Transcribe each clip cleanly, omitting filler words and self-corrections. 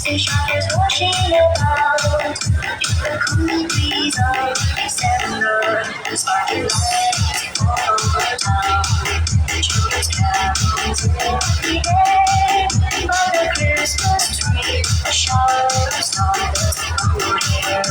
and shadows washing about. In the cool breeze of December, the sparkling lights all over town. The children's carols in the air. By the Christmas tree, a shower of stars on your hair.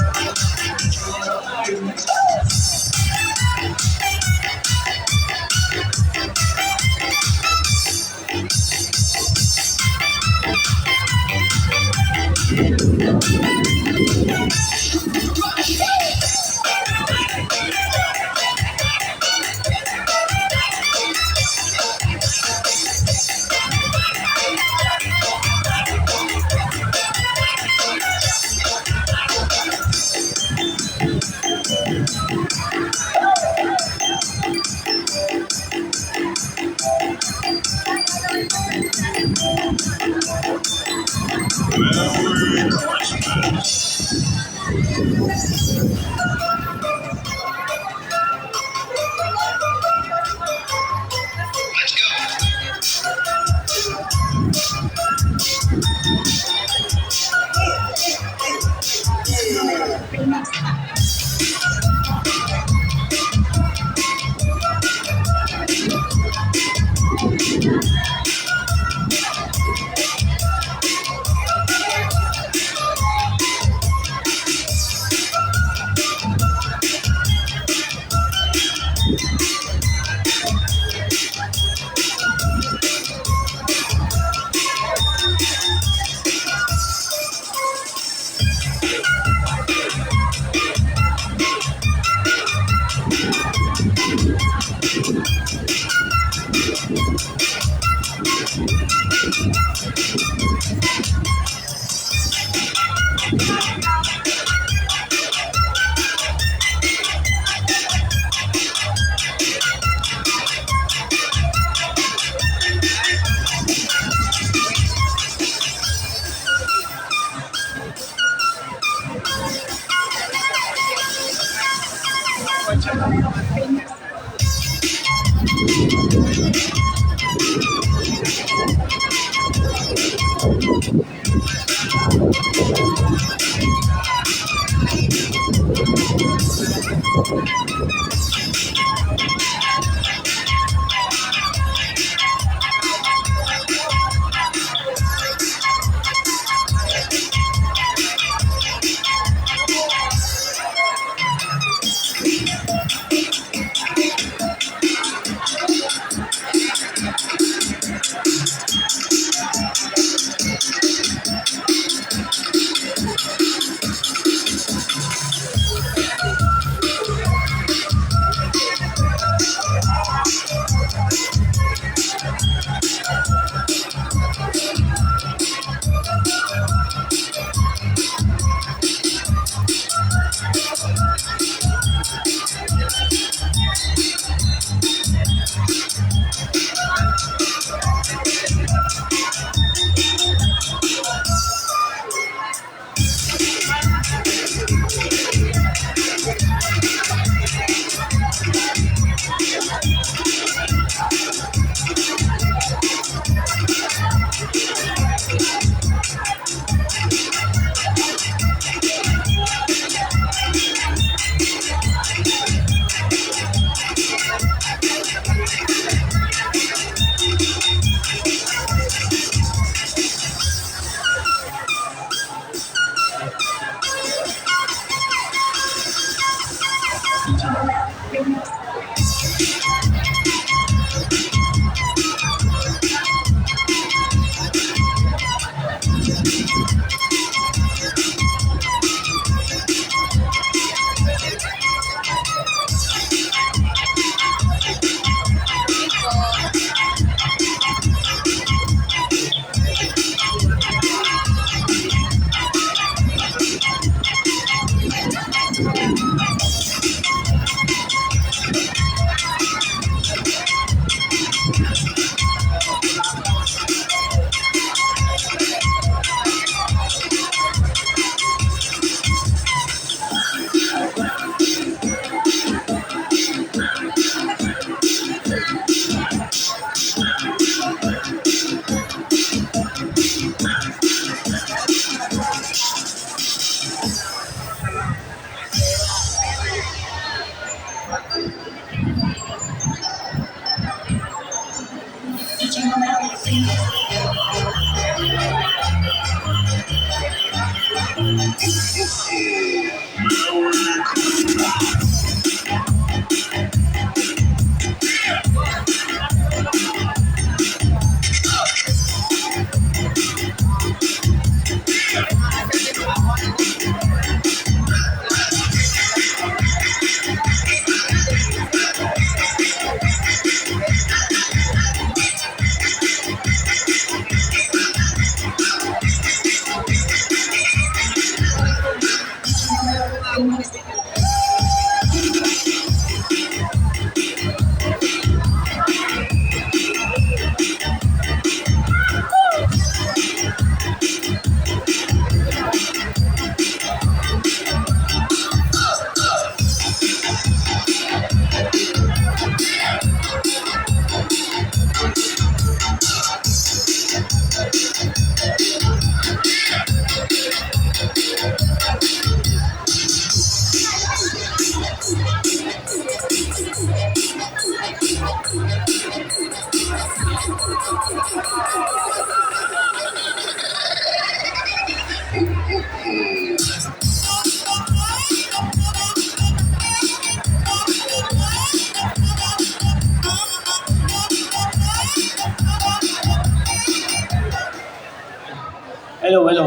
Hello, hello.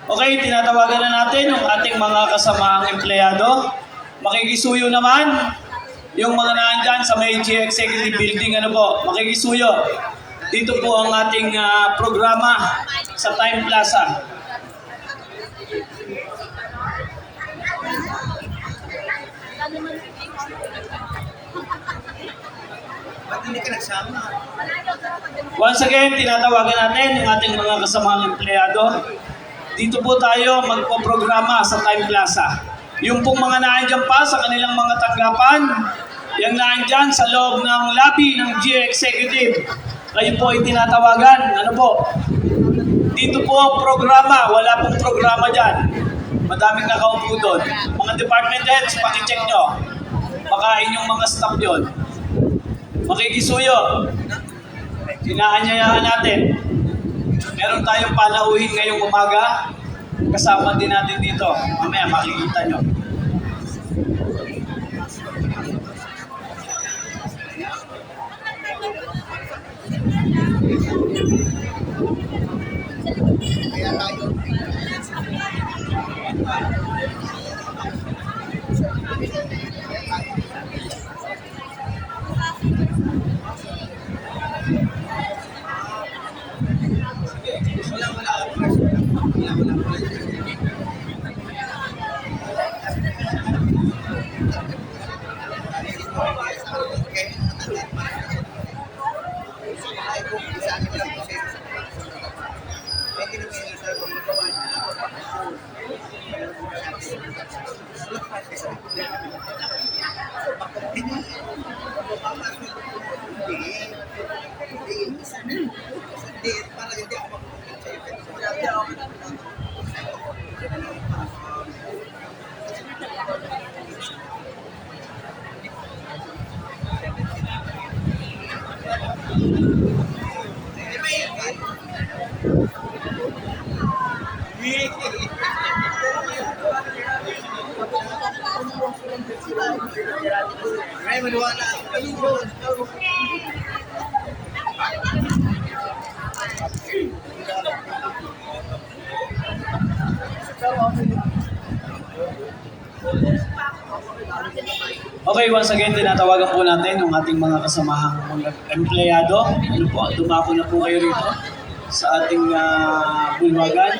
Okay, tinatawagan na natin yung ating mga kasamaang empleyado. Makikisuyo naman yung mga nandyan sa may Executive Building. Ano po, makikisuyo. Dito po ang ating programa sa Time Plaza. Once again, tinatawagan natin yung ating mga kasamaang empleyado. Dito po tayo magpo-programa sa Time Plaza. Yung pong mga naandyan pa sa kanilang mga tanggapan, yung naandyan sa loob ng lobby ng Executive, kayo po ay tinatawagan. Ano po? Dito po ang programa, wala pong programa dyan. Madaming nakaupo doon. Mga department heads, pakicheck nyo. Baka inyong mga staff yun. Makikisuyo. Inaanyayahan natin. Meron tayong panauhin ngayong umaga. Kasama din natin dito. Mamaya makikita nyo. Okay, once again, tinatawagan po natin yung ating mga kasamahang mga empleyado. Ano po, dumako na po kayo rito sa ating bulwagan.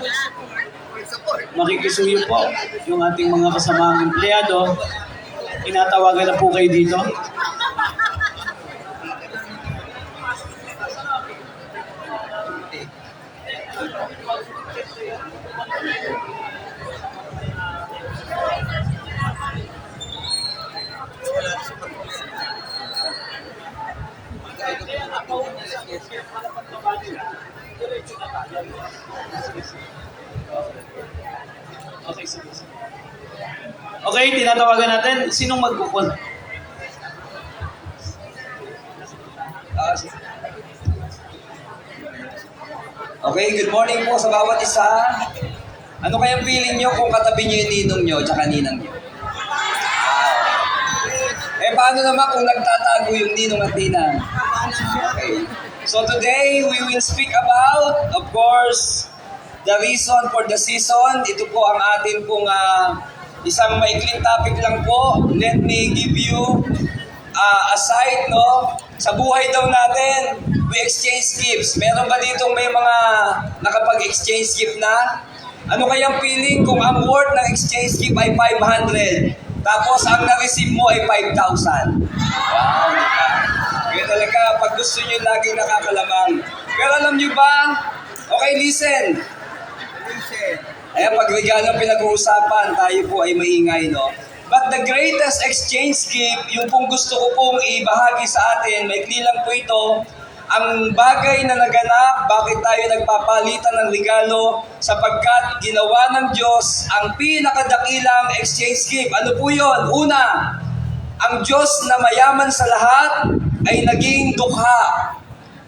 Makikisuyo po yung ating mga kasamahang empleyado. Tinatawagan na po kayo dito. Okay, sige. Okay, tinatawagan natin. Sinong magkukul? Okay, good morning po sa bawat isa. Ano kayang feeling nyo kung katabi nyo yung ninong nyo tsaka ninang nyo? Paano naman kung nagtatago yung ninong at ninang? Okay. So today, we will speak about, of course, the reason for the season. Ito po ang atin pong isang maikling topic lang po. Let me give you a side, no? Sa buhay daw natin, we exchange gifts. Meron ba ditong may mga nakapag-exchange gift na? Ano kayang feeling kung ang worth ng exchange gift ay 500, tapos ang na-receive mo ay 5,000? Wow, diba? Kaya talaga, pag gusto nyo laging nakakalamang. Pero alam nyo ba? Okay, listen. Ayan, pag regalo ang pinag-uusapan, tayo po ay maingay, no? But the greatest exchange gift, yung pong gusto ko pong ibahagi sa atin, maikli lang po ito, ang bagay na naganap, bakit tayo nagpapalitan ng regalo, sapagkat ginawa ng Diyos ang pinakadakilang exchange gift. Ano po yun? Una, ang Diyos na mayaman sa lahat ay naging dukha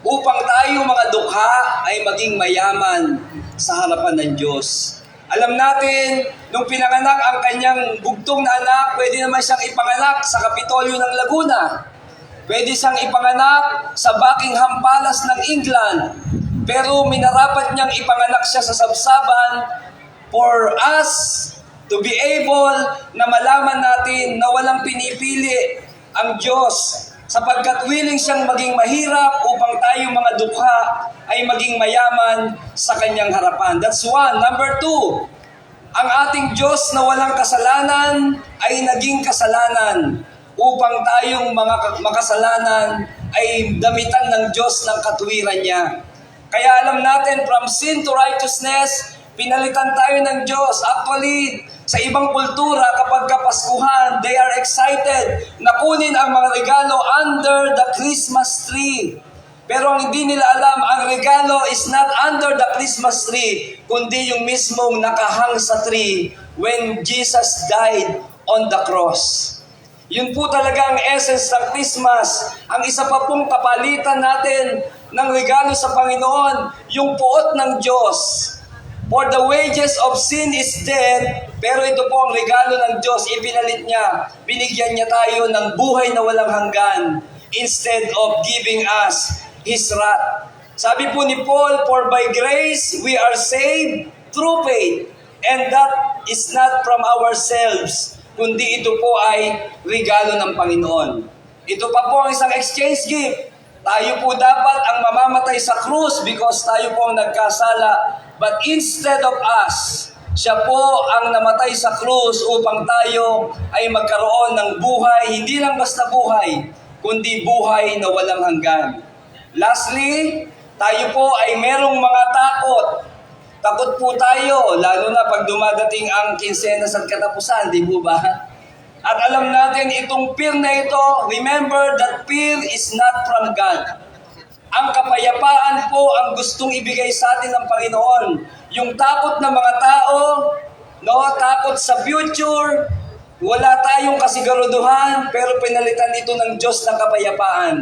upang tayo mga dukha ay maging mayaman sa harapan ng Diyos. Alam natin, nung pinanganak ang kanyang bugtong na anak, pwede naman siyang ipanganak sa Kapitolyo ng Laguna. Pwede siyang ipanganak sa Buckingham Palace ng England. Pero minarapat niyang ipanganak siya sa Sabsaban for us to be able na malaman natin na walang pinipili ang Diyos, sapagkat willing siyang maging mahirap upang tayo mga dukha ay maging mayaman sa kanyang harapan. That's one. Number two, ang ating Diyos na walang kasalanan ay naging kasalanan upang tayong mga makasalanan ay damitan ng Diyos ng katuwiran niya. Kaya alam natin, from sin to righteousness, pinalitan tayo ng Diyos. Actually, sa ibang kultura, kapag Kapaskuhan, they are excited na kunin ang mga regalo under the Christmas tree. Pero ang hindi nila alam, ang regalo is not under the Christmas tree, kundi yung mismong nakahang sa tree when Jesus died on the cross. Yun po talaga ang essence ng Christmas. Ang isa pa pong kapalitan natin ng regalo sa Panginoon, yung puot ng Diyos. For the wages of sin is death, pero ito po ang regalo ng Diyos, ipinalit niya, binigyan niya tayo ng buhay na walang hanggan instead of giving us His wrath. Sabi po ni Paul, for by grace we are saved through faith, and that is not from ourselves, kundi ito po ay regalo ng Panginoon. Ito pa po ang isang exchange gift. Tayo po dapat ang mamamatay sa krus because tayo po ang nagkasala. But instead of us, siya po ang namatay sa krus upang tayo ay magkaroon ng buhay, hindi lang basta buhay, kundi buhay na walang hanggan. Lastly, tayo po ay merong mga takot. Takot po tayo, lalo na pag dumadating ang kinsenas at katapusan, di po ba? At alam natin, itong fear na ito, remember that fear is not from God. Ang kapayapaan po ang gustong ibigay sa atin ng Panginoon. Yung takot ng mga tao, no, takot sa future, wala tayong kasiguruduhan, pero pinalitan ito ng Diyos ng kapayapaan.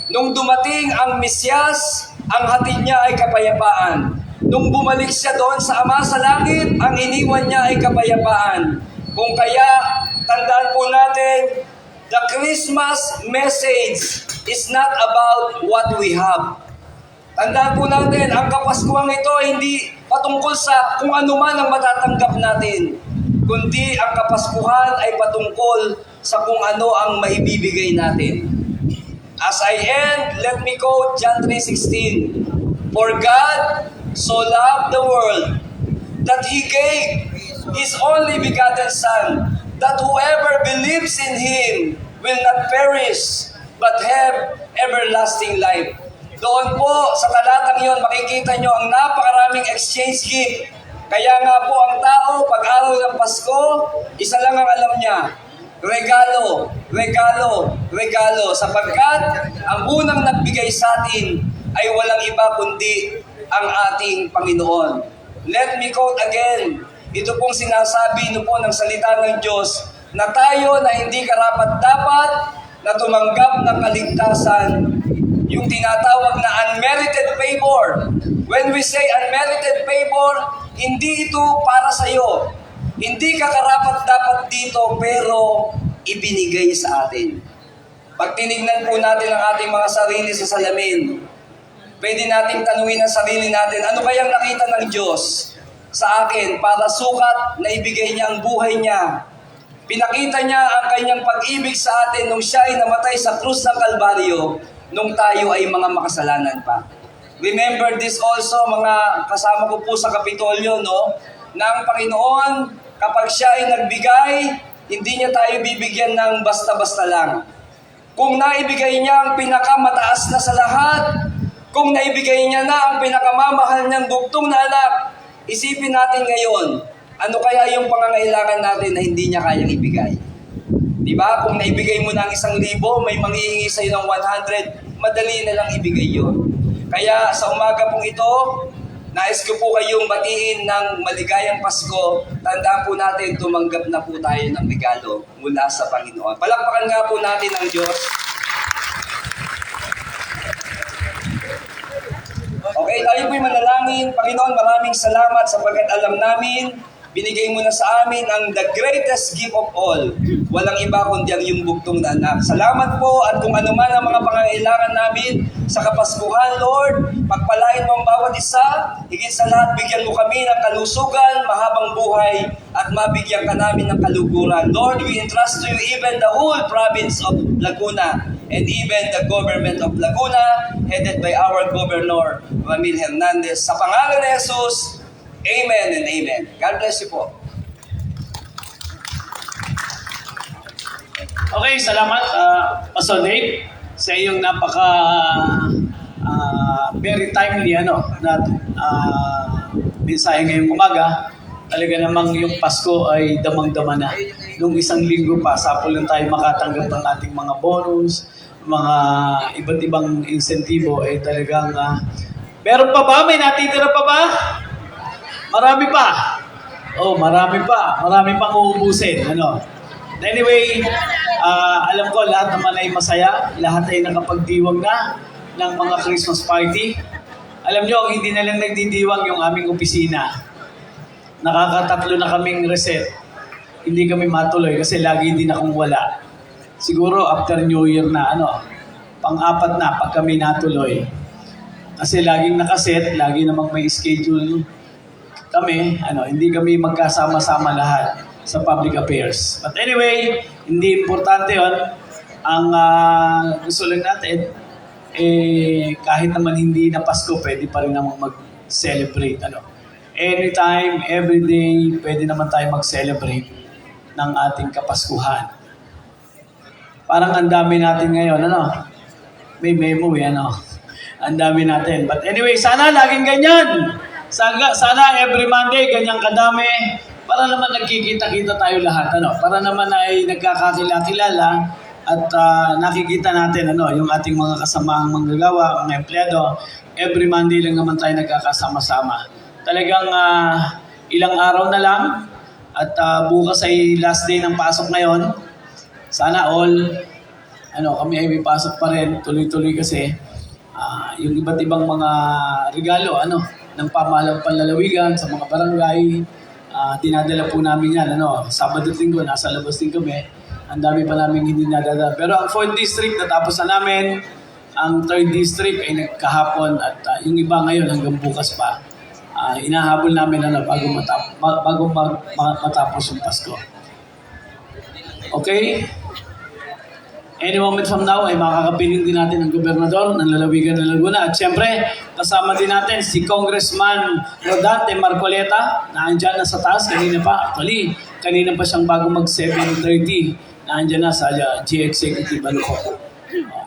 Nung dumating ang Mesyas, ang hatid niya ay kapayapaan. Nung bumalik siya doon sa Ama sa langit, ang iniwan niya ay kapayapaan. Kung kaya, tandaan po natin, the Christmas message is not about what we have. Tandaan po natin, ang Kapaskuhang ito hindi patungkol sa kung ano man ang matatanggap natin, kundi ang Kapaskuhan ay patungkol sa kung ano ang maibibigay natin. As I end, let me quote John 3:16. For God so loved the world that He gave His only begotten Son, that whoever believes in Him will not perish, but have everlasting life. Doon po, sa talatang yon, makikita nyo ang napakaraming exchange gift. Kaya nga po ang tao, pag-araw ng Pasko, isa lang ang alam niya, regalo, regalo, regalo. Sapagkat ang unang nagbigay sa atin ay walang iba kundi ang ating Panginoon. Let me quote again, ito pong sinasabi po ng salita ng Diyos, na tayo na hindi karapat-dapat na tumanggap ng kaligtasan, yung tinatawag na unmerited favor, When we say unmerited favor, hindi ito para sa iyo. Hindi ka karapat-dapat dito, pero ibinigay sa atin. Pag tinignan po natin ang ating mga sarili sa salamin, pwede nating tanungin ang sarili natin, ano kayang nakita ng Diyos sa akin para sukat na ibigay niya ang buhay niya? Pinakita niya ang kanyang pag-ibig sa atin nung siya ay namatay sa krus ng Kalbaryo nung tayo ay mga makasalanan pa. Remember this also, mga kasama ko po sa Kapitolyo, no? Na ang Panginoon, kapag siya ay nagbigay, hindi niya tayo bibigyan ng basta-basta lang. Kung naibigay niya ang pinakamataas na sa lahat, kung naibigay niya na ang pinakamamahal niyang bugtong na anak, isipin natin ngayon, ano kaya yung pangangailangan natin na hindi niya kayang ibigay? Diba? Kung naibigay mo ng 1,000, may manghihingi sa'yo ng 100, madali na lang ibigay yun. Kaya sa umaga pong ito, nais ko po kayong batiin ng maligayang Pasko. Tandaan po natin, tumanggap na po tayo ng regalo mula sa Panginoon. Palakpakan nga po natin ang Diyos. Okay, tayo po'y manalangin. Panginoon, maraming salamat sapagkat alam namin, binigay mo na sa amin ang the greatest gift of all. Walang iba kundi ang iyong bugtong na anak. Salamat po at kung ano man ang mga pangangailangan namin sa Kapaskuhan, Lord, pagpalain mo ang bawat isa, higit sa lahat, bigyan mo kami ng kalusugan, mahabang buhay, at mabigyan ka namin ng kaluguran. Lord, we entrust to you even the whole province of Laguna and even the government of Laguna, headed by our Governor, Ramil Hernandez. Sa pangalan ni Jesus, amen and amen. God bless you po. Okay, salamat, Pastor Dave, sa iyong napaka very timely na mensahe ngayong umaga. Talaga namang yung Pasko ay damang-dama na. Nung 1 linggo pa, sapol lang tayo makatanggap ng ating mga bonus, mga iba't ibang insentibo, talagang meron pa ba? May natitira pa ba? Marami pa. Marami pa. Marami pang uubusin. Anyway, alam ko lahat naman ay masaya. Lahat ay nakapagdiwang na ng mga Christmas party. Alam nyo, hindi na lang nagdidiwang yung aming opisina. Nakakatatlo na kaming reset. Hindi kami matuloy kasi lagi din akong wala. Siguro after New Year na, pang-apat na pag kami natuloy. Kasi laging nakaset, lagi namang may schedule kami, hindi kami magkasama-sama lahat sa public affairs. But anyway, hindi importante yon. Ang gusto lang natin, kahit naman hindi na Pasko, pwede pa rin namang mag-celebrate. Anytime, every day, pwede naman tayo mag-celebrate ng ating Kapaskuhan. Parang ang dami natin ngayon, may memo ang dami natin. But anyway, sana laging ganyan. Sana every Monday, ganyang kadami. Para naman nagkikita-kita tayo lahat. Para naman ay nagkakakilala at nakikita natin yung ating mga kasamahang manggagawa, mga empleyado. Every Monday lang naman tayo nagkakasama-sama. Talagang ilang araw na lang at bukas ay last day ng pasok ngayon. Sana all, kami ay may pasok pa rin, tuloy-tuloy kasi yung iba't ibang mga regalo, ng pamahalang panlalawigan sa mga barangay, dinadala po namin yan, Sabado at Linggo, nasa labas din kami. Ang dami pa namin hindi nadadala. Pero ang 4th district, natapos na namin. Ang 3rd district ay nagkahapon at yung iba ngayon hanggang bukas pa. Inahabol namin bago matapos yung Pasko. Okay? Any moment from now ay makakapiling din natin ang gobernador ng lalawigan ng Laguna. At siyempre, kasama din natin si Congressman Rodante Marcoleta na andyan na sa taas kanina pa. Actually, kanina pa siyang bago mag 7:30 na andyan na sa G-Executive Baluco.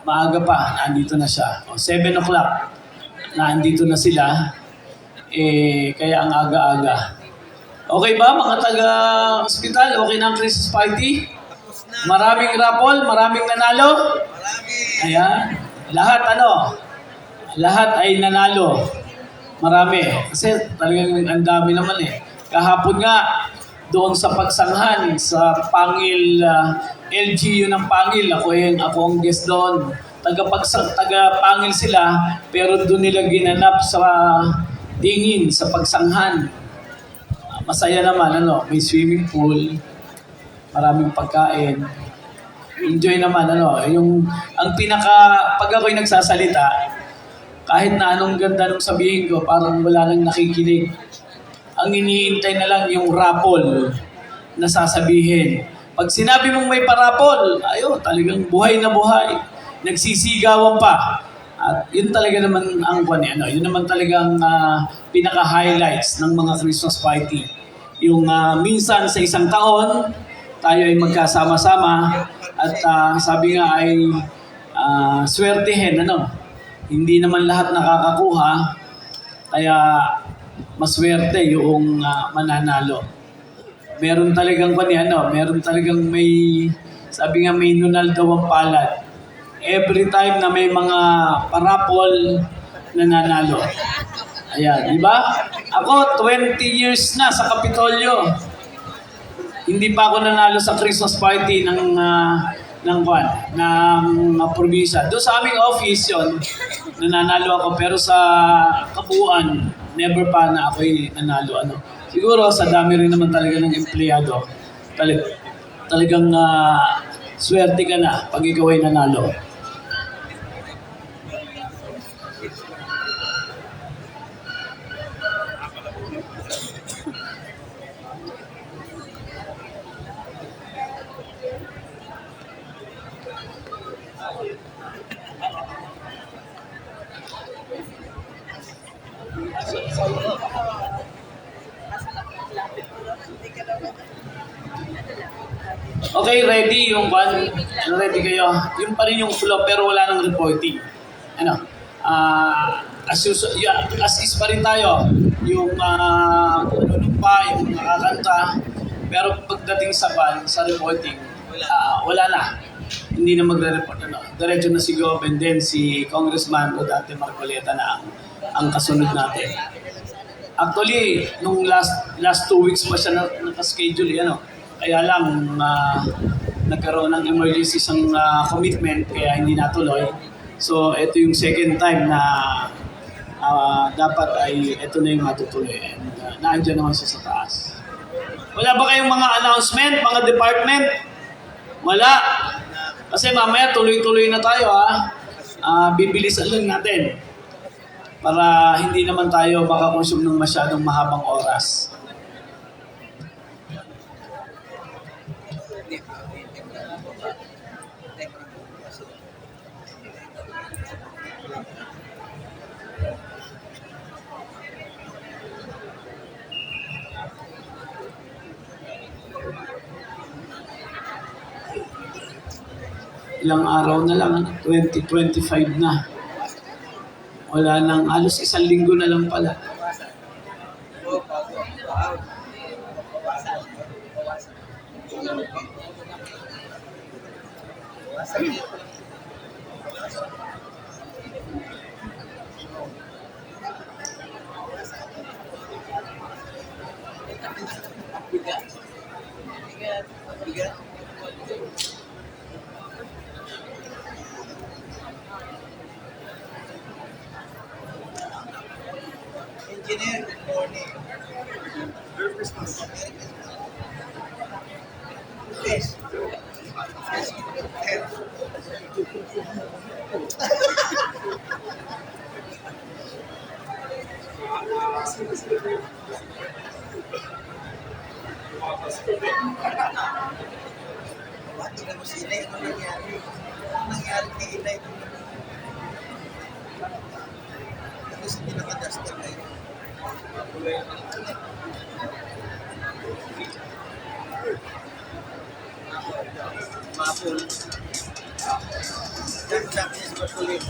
Maaga pa, nandito na siya. 7 o'clock, nandito na sila. Kaya ang aga-aga. Okay ba mga taga-hospital? Okay na ang Christmas party? Maraming raffle? Maraming nanalo? Ayan. Lahat ay nanalo. Marami. Kasi talagang ang dami naman Kahapon nga, doon sa pagsanghan sa Pangil, LGU ng Pangil, ako ang guest doon. Taga-Pangil sila, pero doon nila ginanap sa dingin sa pagsanghan. Masaya naman, ano, may swimming pool, maraming pagkain. Enjoy naman, ano, pag ako'y nagsasalita, kahit na anong ganda nung sabihin ko, parang wala nang nakikinig. Ang iniintay na lang yung rapol na sasabihin. Pag sinabi mong may parapol, ayun, talagang buhay na buhay. Nagsisigawan pa. At yun talaga naman ang yun naman talagang pinaka-highlights ng mga Christmas party. Yung minsan sa isang taon, tayo ay magkasama-sama at sabi nga ay swertihin, ano? Hindi naman lahat nakakakuha, kaya maswerte yung mananalo. Meron talagang meron talagang sabi nga may nunal daw ang palad. Every time na may mga parapol, nananalo. Ayan, di ba? Ako, 20 years na sa Kapitolyo. Hindi pa ako nanalo sa Christmas party ng probinsya. Doon sa aming office yon, nananalo ako. Pero sa kabuuan, never pa na ako'y nanalo. Siguro sa dami rin naman talaga ng empleyado, talagang swerte ka na pag ikaw ay nanalo. Okay, ready yung ready kayo. Yung pa rin yung flow pero wala nang reporting. As is pa rin tayo. Yung pa, yung nakakanta. Pero pagdating sa sa reporting, wala na. Hindi na magre-report. Diretso na si Gob and then si Congressman Rodante Marcoleta na ang kasunod natin. Actually, nung last 2 weeks pa siya nakaschedule, kaya lang nagkaroon ng emergency commitment kaya hindi natuloy. So, ito yung second time na dapat ay ito na yung matutuloy. And naandyan naman siya sa taas. Wala ba kayong mga announcement, mga department? Wala. Kasi mamaya tuloy-tuloy na tayo bibilisan lang natin para hindi naman tayo makakonsume ng masyadong mahabang oras. Ilang araw na lang, 2025 na. Wala nang, halos 1 linggo na lang pala. Engineer, good morning. Merry Christmas. Please. Tingnan mo si Inay, ano nangyari? Nangyari kay Inay. Tapos hindi nakadaster na yun. Mapul. Jack is matuloy.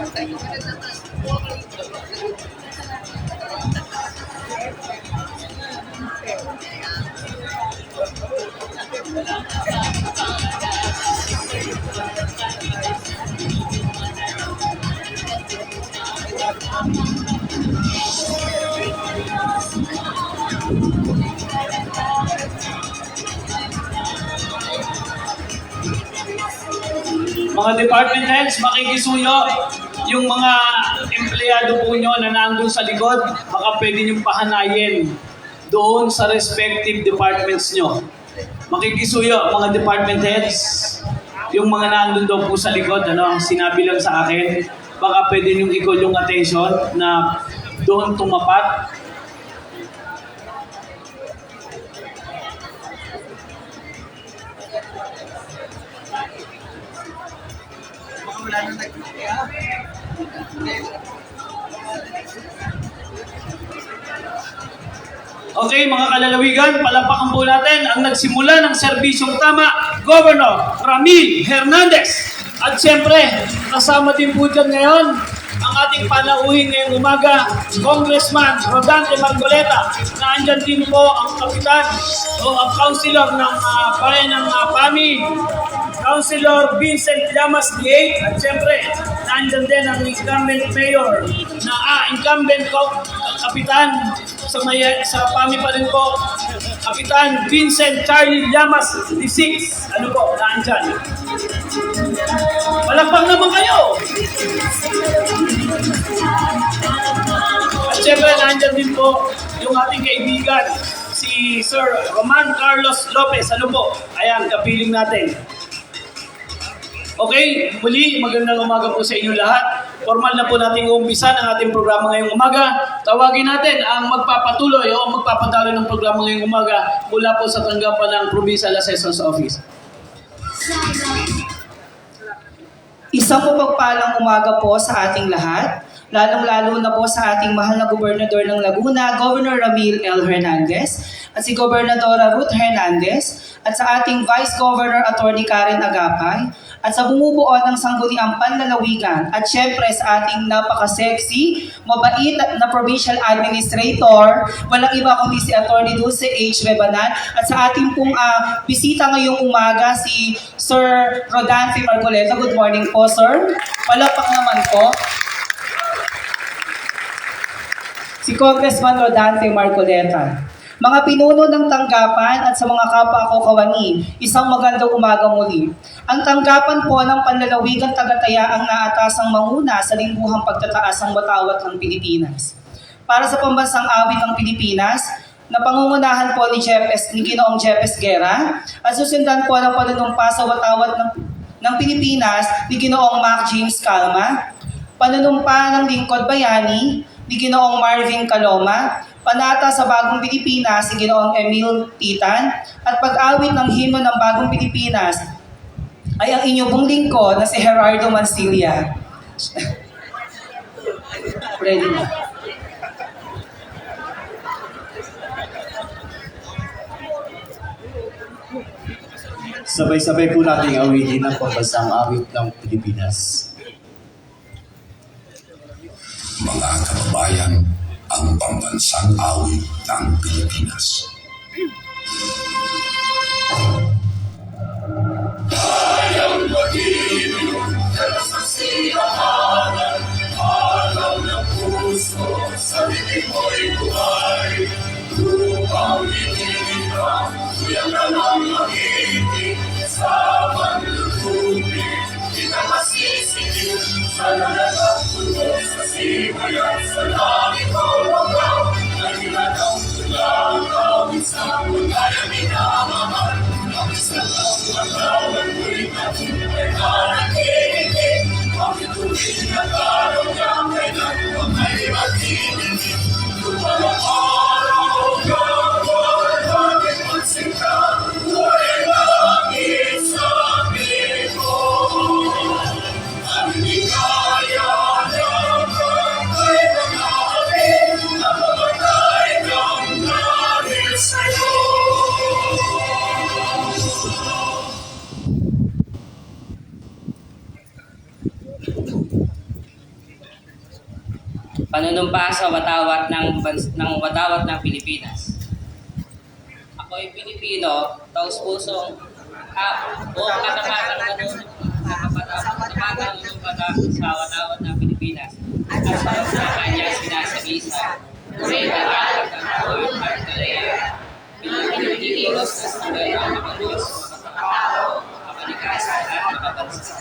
Mga department heads, makikisuyo yung mga empleyado po nyo na nandun sa likod, baka pwede nyo pahanayin doon sa respective departments nyo. Makikisuyo mga department heads, yung mga nandun doon po sa likod, sinabi lang sa akin, baka pwede nyo i-call yung attention na doon tumapat. Wala nang nagtiti ha. Okay, mga kalalawigan, palapakan po natin ang nagsimula ng serbisyong tama, Governor Ramil Hernandez. At siyempre, kasama din po dyan ngayon ang ating panauhin ngayong umaga, Congressman Rodante Margoleta, na andyan din po ang kapitan o ang councilor ng bayan ng PAMI, Councilor Vincent Llamas D8, at siyempre, nandyan din ang incumbent mayor na incumbent kapitan sa PAMI pa rin po, Kapitan Vincent Charlie Llamas D6. Ano po, nandyan. Palakpak naman kayo! At siyempre, nandyan din po yung ating kaibigan, si Sir Roman Carlos Lopez. Ano po? Ayan, kapiling natin. Okay, muli, magandang umaga po sa inyo lahat. Formal na po natin umpisa ng ating programa ngayong umaga. Tawagin natin ang magpapatuloy o magpapadalo ng programa ngayong umaga mula po sa tanggapan ng Provincial Assessor's Office. Isang mapagpalang umaga po sa ating lahat, lalong-lalo na po sa ating mahal na Gobernador ng Laguna, Governor Ramil L. Hernandez, at si Gobernadora Ruth Hernandez, at sa ating Vice Governor Attorney Karen Agapay, at sa bumubuo ng Sangguniang Panlalawigan, at syempre sa ating napaka-sexy, mabait na Provincial Administrator, walang iba kundi si Attorney Dulce H. Rebanan, at sa ating pong bisita ngayong umaga, si Sir Rodante Margoleta. Good morning po, sir. Palapak naman po. Si Congressman Rodante Margoleta. Mga pinuno ng tanggapan at sa mga kapwa ko kawani, isang magandang umaga muli. Ang tanggapan po ng Panlalawigang Tagataya ang naatasang manguna sa lingguhang pagtataas ng watawat ng Pilipinas. Para sa pambansang awit ng Pilipinas, na pangungunahan po ni Ginoong Jepes Guerra at susundan po ng panunumpa sa watawat ng Pilipinas ni Ginoong Mac James Calma, panunumpa ng Lingkod Bayani ni Ginoong Marvin Caloma, panata sa Bagong Pilipinas si Ginoong Emil Titan, at pag-awit ng himno ng Bagong Pilipinas ay ang inyong pong lingkod na si Gerardo Mansilla. Ready na. Sabay-sabay po nating awitin ang pambansang awit ng Pilipinas. Mga kababayan, ang pambansang awit ng Pilipinas. Kayang mag-ibig, sa siyahanan, araw ng puso, sa litig mo'y buhay. Upang itinigam, tuyang na lang mag-ibig, sa panlutubig, di na masisigil, sa lalagang tulog, sa sibayan, sa langit o wagaw, nagilanang tulang, awit sa pagkaya minamahal, ang isang ang magawang mo'y natunay na nakikinig, bakit tuwing nagaraw niya, kailan mo may makikinig, lumalang araw, gawal, bakit magsika, buhay langit sa ko. Ang ligaya ng pagkay ng akin, na mamatay kang dahil sa'yo. panunumpa sa watawat ng Pilipinas. Ako ay Pilipino, taus-pusong buong katapatang sa watawat ng Pilipinas at sa kanya sinasagisa may nararat ng kawan at kalaya. Pilipinos na sila ng makalus, makatao, makalikas at makabansa.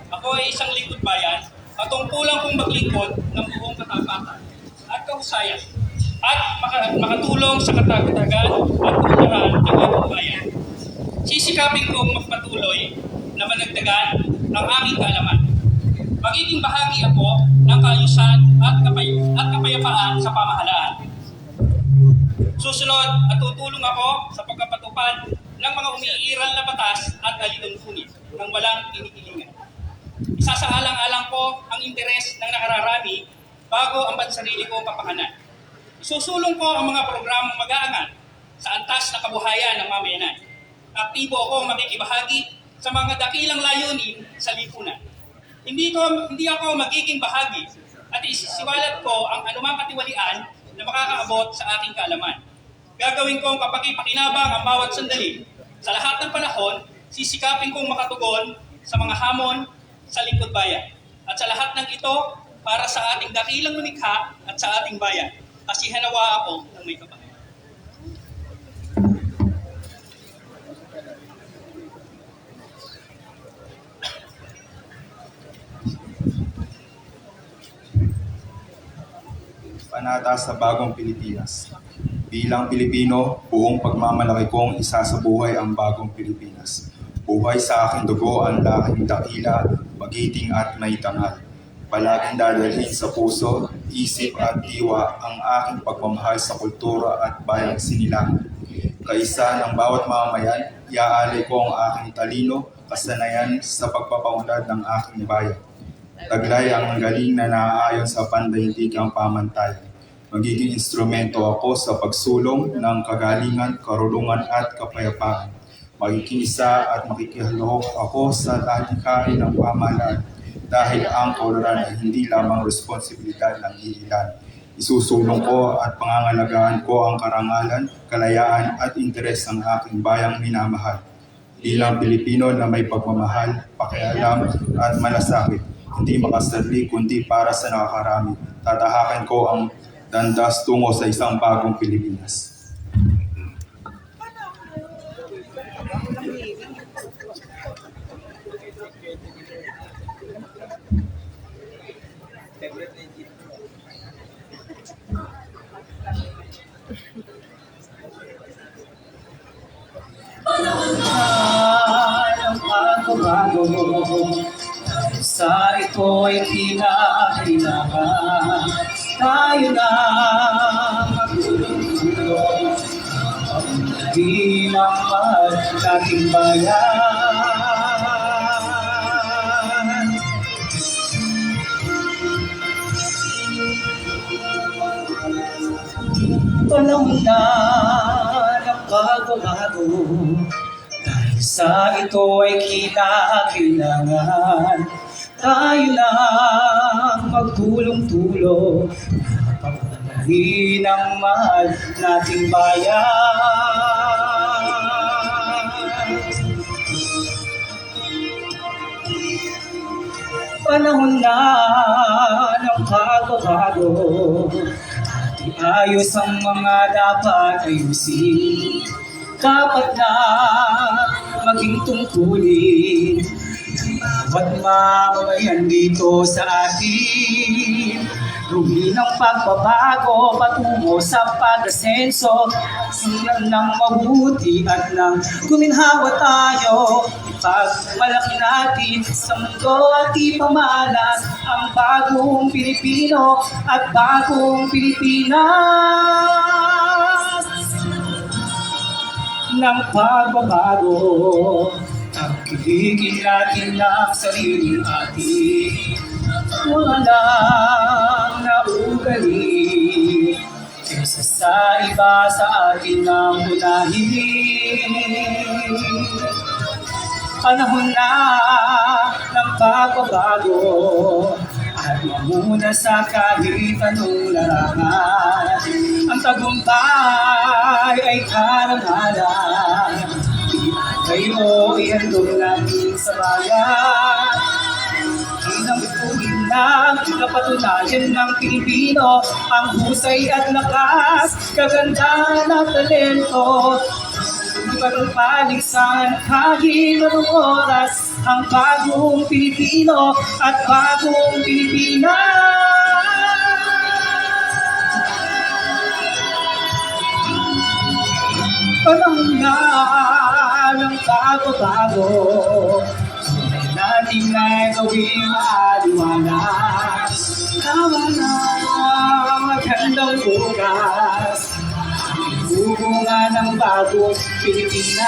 Ako ay isang lingkod bayan, patungkulang kong maglingkod ng buong katapatan at kahusayan at makatulong sa katagatagan at kulturan ng aking bayan. Sisikapin kong magpatuloy na managdagan ang aking kaalaman. Magiging bahagi ako ng kaayusan at kapayapaan sa pamahalaan. Susunod at tutulong ako sa pagpapatupad ng mga umiiral na batas at alituntunin ng walang kinikilingan. Isasaalang-alang ko ang interes ng nakararami bago ang pansarili kong kapakanan. Isusulong ko ang mga programang mag-aangat sa antas na kabuhayan ng mamayanan. Aktibo akong makikibahagi sa mga dakilang layunin sa lipunan. Hindi ako magiging bahagi at isisiwalat ko ang anumang katiwalian na makakaabot sa aking kaalaman. Gagawin kong kapakipakinabang ang bawat sandali. Sa lahat ng panahon, sisikapin kong makatugon sa mga hamon sa lingkod bayan. At sa lahat ng ito, para sa ating dakilang lumikha at sa ating bayan. Kasi hanawa ako ng may kapal. Panata sa bagong Pilipinas. Bilang Pilipino, buong pagmamalaki kong isasabuhay ang bagong Pilipinas. Buhay sa aking dugo ang laking dakila, magiting at may tangal. Palaging dadalhin sa puso, isip at diwa ang aking pagmamahal sa kultura at bayang sinilangan. Kaisa ng bawat mamamayan, iaalay ko ang aking talino, kasanayan sa pagpapaunlad ng aking bayan. Taglay ang galing na naaayon sa pandaigdigang pamantayan. Magiging instrumento ako sa pagsulong ng kagalingan, karunungan at kapayapaan. Magiging isa at makikihalok ako sa talikain ng pamahalaan dahil ang kaunlaran ay hindi lamang responsibilidad ng iilan. Isusulong ko at pangangalagaan ko ang karangalan, kalayaan at interes ng aking bayang minamahal. Bilang Pilipino na may pagmamahal, pakialam at malasakit, hindi makasadli kundi para sa nakakarami. Tatahakin ko ang dandas tungo sa isang bagong Pilipinas. Ang pagbabago sa ito ay kinakailangan. Tayo na magtulong-tulong bilang mahal nating bayan. Panahon na ng pagbabago, dahil sa ito ay kinakailangan. Tayo lang magtulong-tulong, napapalahin ang mahal nating bayan. Panahon na ng pagbabago, at iayos ang mga dapat ayusin. Dapat na maging tungkulin bawat mamamayan dito sa atin. Gawin ang pagbabago patungo sa pag-asenso. Sundan ng mabuti at nang guminhawa tayo. Ipagmalaki natin sa mundo at ipamalas ang bagong Pilipino at bagong Pilipinas. Ng pagbabago, tangkilikin natin ang sariling atin. Wala ugali. Kaysa sa iba sa atin ang unahin. Panahon na ng pagbabago at mamuna sa kahit anong larangan. Ang tagumpay ay karangalan. Kayo ihandog natin sa bayan. Hinampuin ng kapatunayan ng Pilipino ang husay at lakas, kagandahan at talento. Di ba ng paligsan kahit anong oras ang bagong Pilipino at bagong Pilipinas. Panahon na ng bago-bago, tunay natin na gawing maaliwalas. Tama na ang magandang bukas, bunga ng bagong Pilipinas.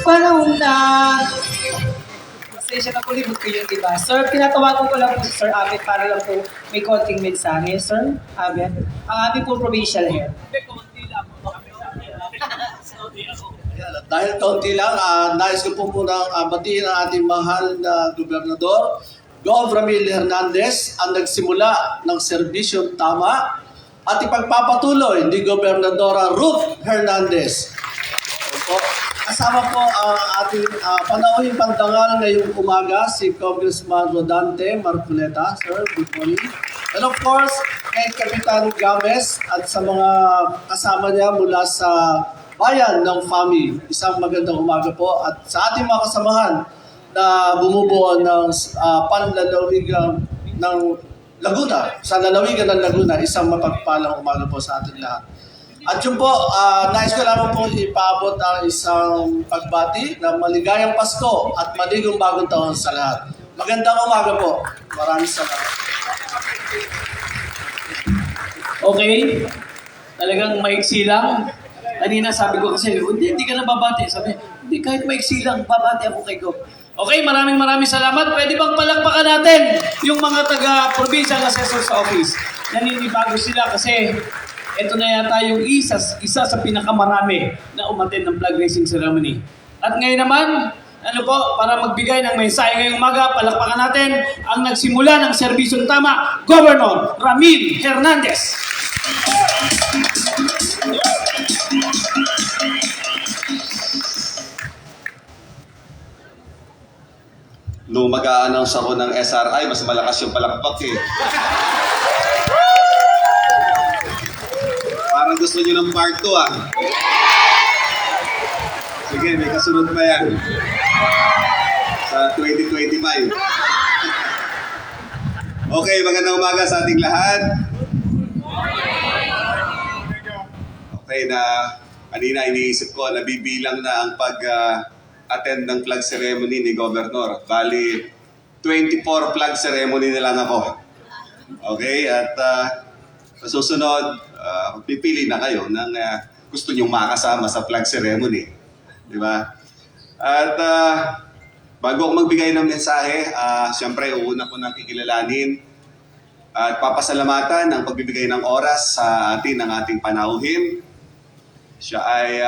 Panahon na. Pasensya na po, libot ko yun, diba? Sir, tinatawagan ko lang po si Sir Abet para lang po may konting mensahe. Sir Abet, ang aming po provincial head. Dahil kaunti lang, nais ko po munang batiin ang ating mahal na Gobernador, Gov. Ramil Hernandez, ang nagsimula ng serbisyong tama at ipagpapatuloy ni Gobernadora Ruth Hernandez. Opo. Kasama po ang ating panauhing pandangal ngayong umaga, si Congressman Rodante Marcoleta. Sir, good morning. And of course, kay Kapitan Games at sa mga kasama niya mula sa Bayan ng FAMI. Isang magandang umaga po. At sa ating mga kasamahan na bumubuo ng panlalawigan ng Laguna, sa lalawigan ng Laguna, isang mapagpalang umaga po sa ating lahat. At yun po, nais ko lamang po ipaabot ang isang pagbati na maligayang Pasko at maligong bagong taon sa lahat. Magandang umaga po. Maraming salamat. Okay? Talagang maiksi lang. Kanina sabi ko kasi, hindi ka na babati. Sabi, hindi, kahit maiksi lang, babati ako kay Gov. Okay, maraming salamat. Pwede bang palakpakan natin yung mga taga-provincial assessor sa office? Naninibago sila kasi ito na yata yung isa sa pinakamarami na umattend ng flag raising ceremony. At ngayon naman, para magbigay ng mensahe ngayong umaga, palakpakan natin ang nagsimula ng serbisyong tama, Governor Ramil Hernandez. Nung mag-a-announce ako ng SRI, mas malakas yung palakpak eh. Parang gusto nyo ng part 2 ah. Sige, may kasunod pa yan. Sa 2025. Okay, magandang umaga sa ating lahat. Okay, kanina iniisip ko, nabibilang na ang pag-attend ng flag ceremony ni Governor. Bali, 24 flag ceremony na lang ako. Okay, at sa susunod, pipili na kayo ng gusto nyong makasama sa flag ceremony. Di ba? At bago ako magbigay ng mensahe, siyempre uuna ko nang kikilalanin at papasalamatan ang pagbibigay ng oras sa atin ng ating panauhin. Siya ay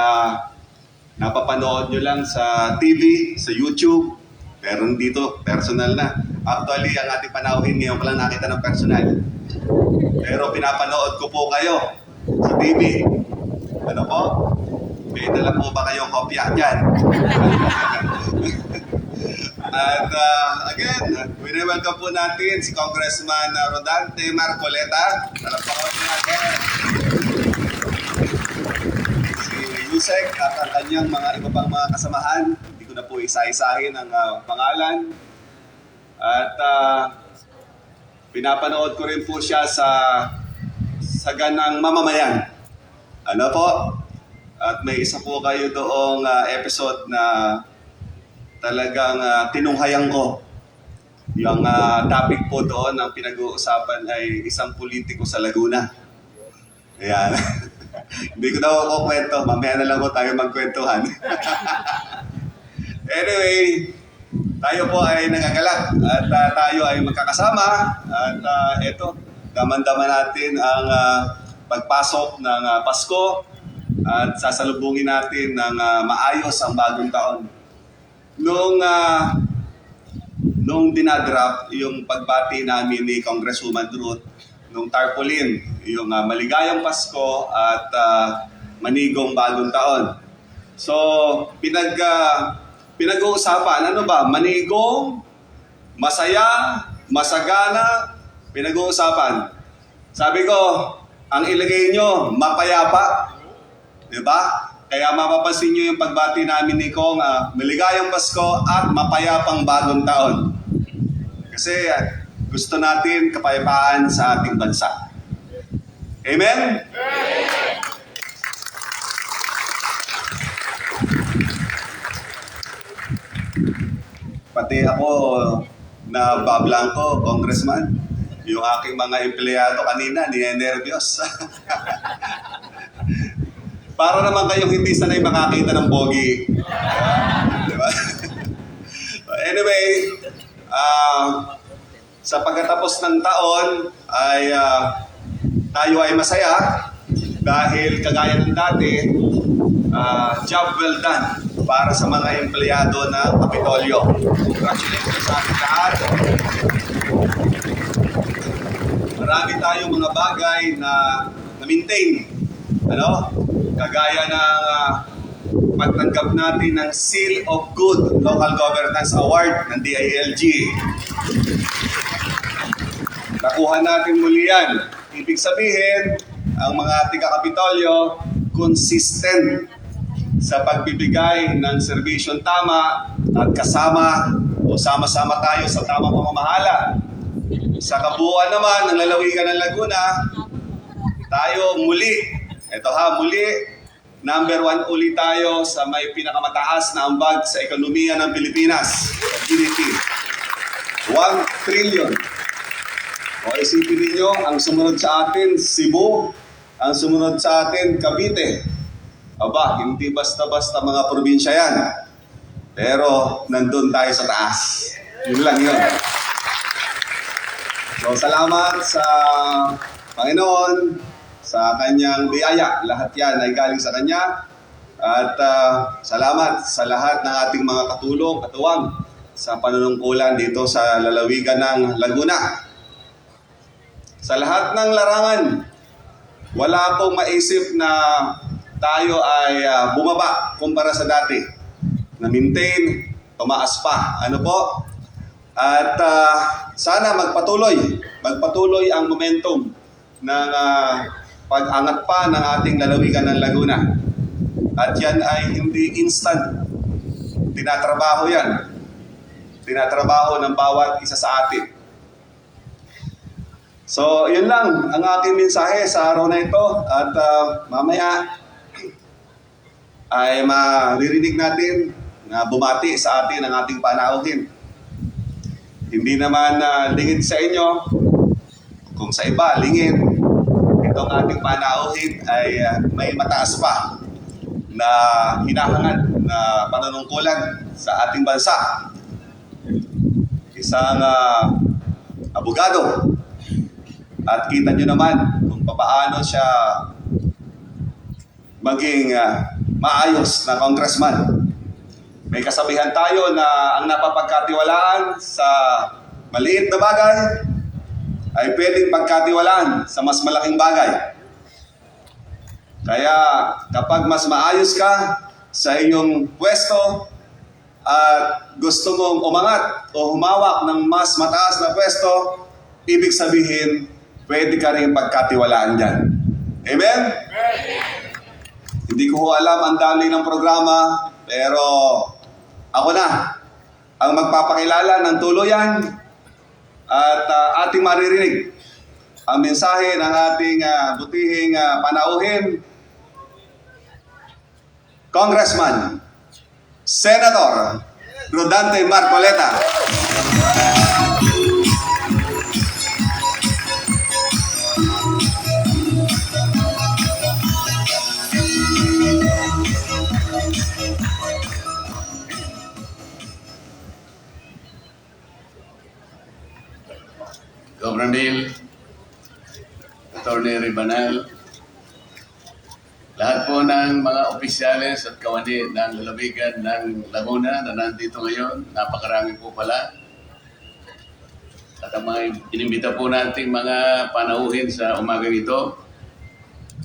napapanood nyo lang sa TV, sa YouTube, pero dito, personal na. Actually, ang ating panauhin ngayon ko lang nakita ng personal. Pero pinapanood ko po kayo sa TV. Ano po? May dala po ba kayong kopya dyan? At again, welcome po natin si Congressman Rodante Marcoleta. Palakpakan po natin. Si Yusek at ang kanyang mga iba pang mga kasamahan. Hindi ko na po isa-isahin ang pangalan. At pinapanood ko rin po siya sa ganang mamamayan. Ano po? At may isa po kayo doong episode na talagang tinunghayan ko. Yung topic po doon ang pinag-uusapan ay isang politiko sa Laguna. Ayan. Hindi ko na ako kwento. Mamaya na lang po tayo magkwentuhan. Anyway, tayo po ay nagagalak at tayo ay magkakasama. At ito, daman-daman natin ang pagpasok ng Pasko at sasalubungin natin ng maayos ang bagong taon. Nung dinadrap yung pagbati namin ni Congresswoman Ruth, nung tarpaulin, yung maligayang Pasko at manigong bagong taon. So, pinag-uusapan, ano ba? Manigong, masaya, masagana, pinag-uusapan. Sabi ko, ang ilagay nyo, mapayapa. Diba? Kaya mapapansin nyo yung pagbati namin ni Kong, maligayang Pasko at mapayapang bagong taon. Kasi gusto natin kapayapaan sa ating bansa. Amen? Pati ako na bablangko, Congressman. Yung aking mga empleyado kanina, ninenervyos. Para naman kayong hindi sanay makakita ng pogi. Diba? Anyway, sa pagkatapos ng taon ay tayo ay masaya dahil kagaya ng dati, job well done para sa mga empleyado ng Kapitolyo. Congratulations sa ating lahat. Marami tayong mga bagay na na-maintain. Kagaya ng pagtanggap natin ng Seal of Good Local Governance Award ng DILG. Nakuha natin muli yan. Ibig sabihin, ang mga taga-Kapitolyo consistent sa pagbibigay ng serbisyong tama at kasama o sama-sama tayo sa tamang pamamahala. Sa kabuuan naman ng lalawigan ng Laguna, tayo muli, muli, number 1 uli tayo sa may pinakamataas na ambag sa ekonomiya ng Pilipinas, GDP. 1 trillion. O isipin ninyo, ang sumunod sa atin, Cebu, ang sumunod sa atin, Cavite. Aba, hindi basta-basta mga probinsya yan. Pero nandun tayo sa taas. Yun lang yun. So, salamat sa Panginoon, sa kanyang biyaya. Lahat yan ay galing sa kanya. At salamat sa lahat ng ating mga katulong, katuwang sa panunungkulan dito sa lalawigan ng Laguna. Sa lahat ng larangan, wala akong maisip na tayo ay bumaba kumpara sa dati. Na-maintain, tumaas pa. Ano po? At sana magpatuloy ang momentum ng pag-angat pa ng ating lalawigan ng Laguna. At yan ay hindi instant. Tinatrabaho yan. Tinatrabaho ng bawat isa sa atin. So, yun lang ang aking mensahe sa araw na ito. At mamaya ay maririnig natin na bumati sa atin ang ating panauhin. Hindi naman lingid sa inyo, kung sa iba, lingid. Itong ating panauhin ay may mataas pa na hinahangad na panunungkulan sa ating bansa. Isang abogado. At kita nyo naman kung paano siya maging maayos na congressman. May kasabihan tayo na ang napapagkatiwalaan sa maliit na bagay ay pwedeng pagkatiwalaan sa mas malaking bagay. Kaya kapag mas maayos ka sa iyong pwesto at gusto mong umangat o humawak ng mas mataas na pwesto, ibig sabihin, pwede ka rin pagkatiwalaan dyan. Amen? Hindi ko alam ang dami ng programa, pero ako na ang magpapakilala ng tuluyan at ating maririnig ang mensahe ng ating butihing panauhin, Congressman, Senator Rodante Marcoleta. Ramil, Attorney Ribanal, lahat po ng mga opisyales at kawani ng lalawigan ng Laguna na nandito ngayon, napakarami po pala. At ang mga inimbita po nating mga panauhin sa umaga nito,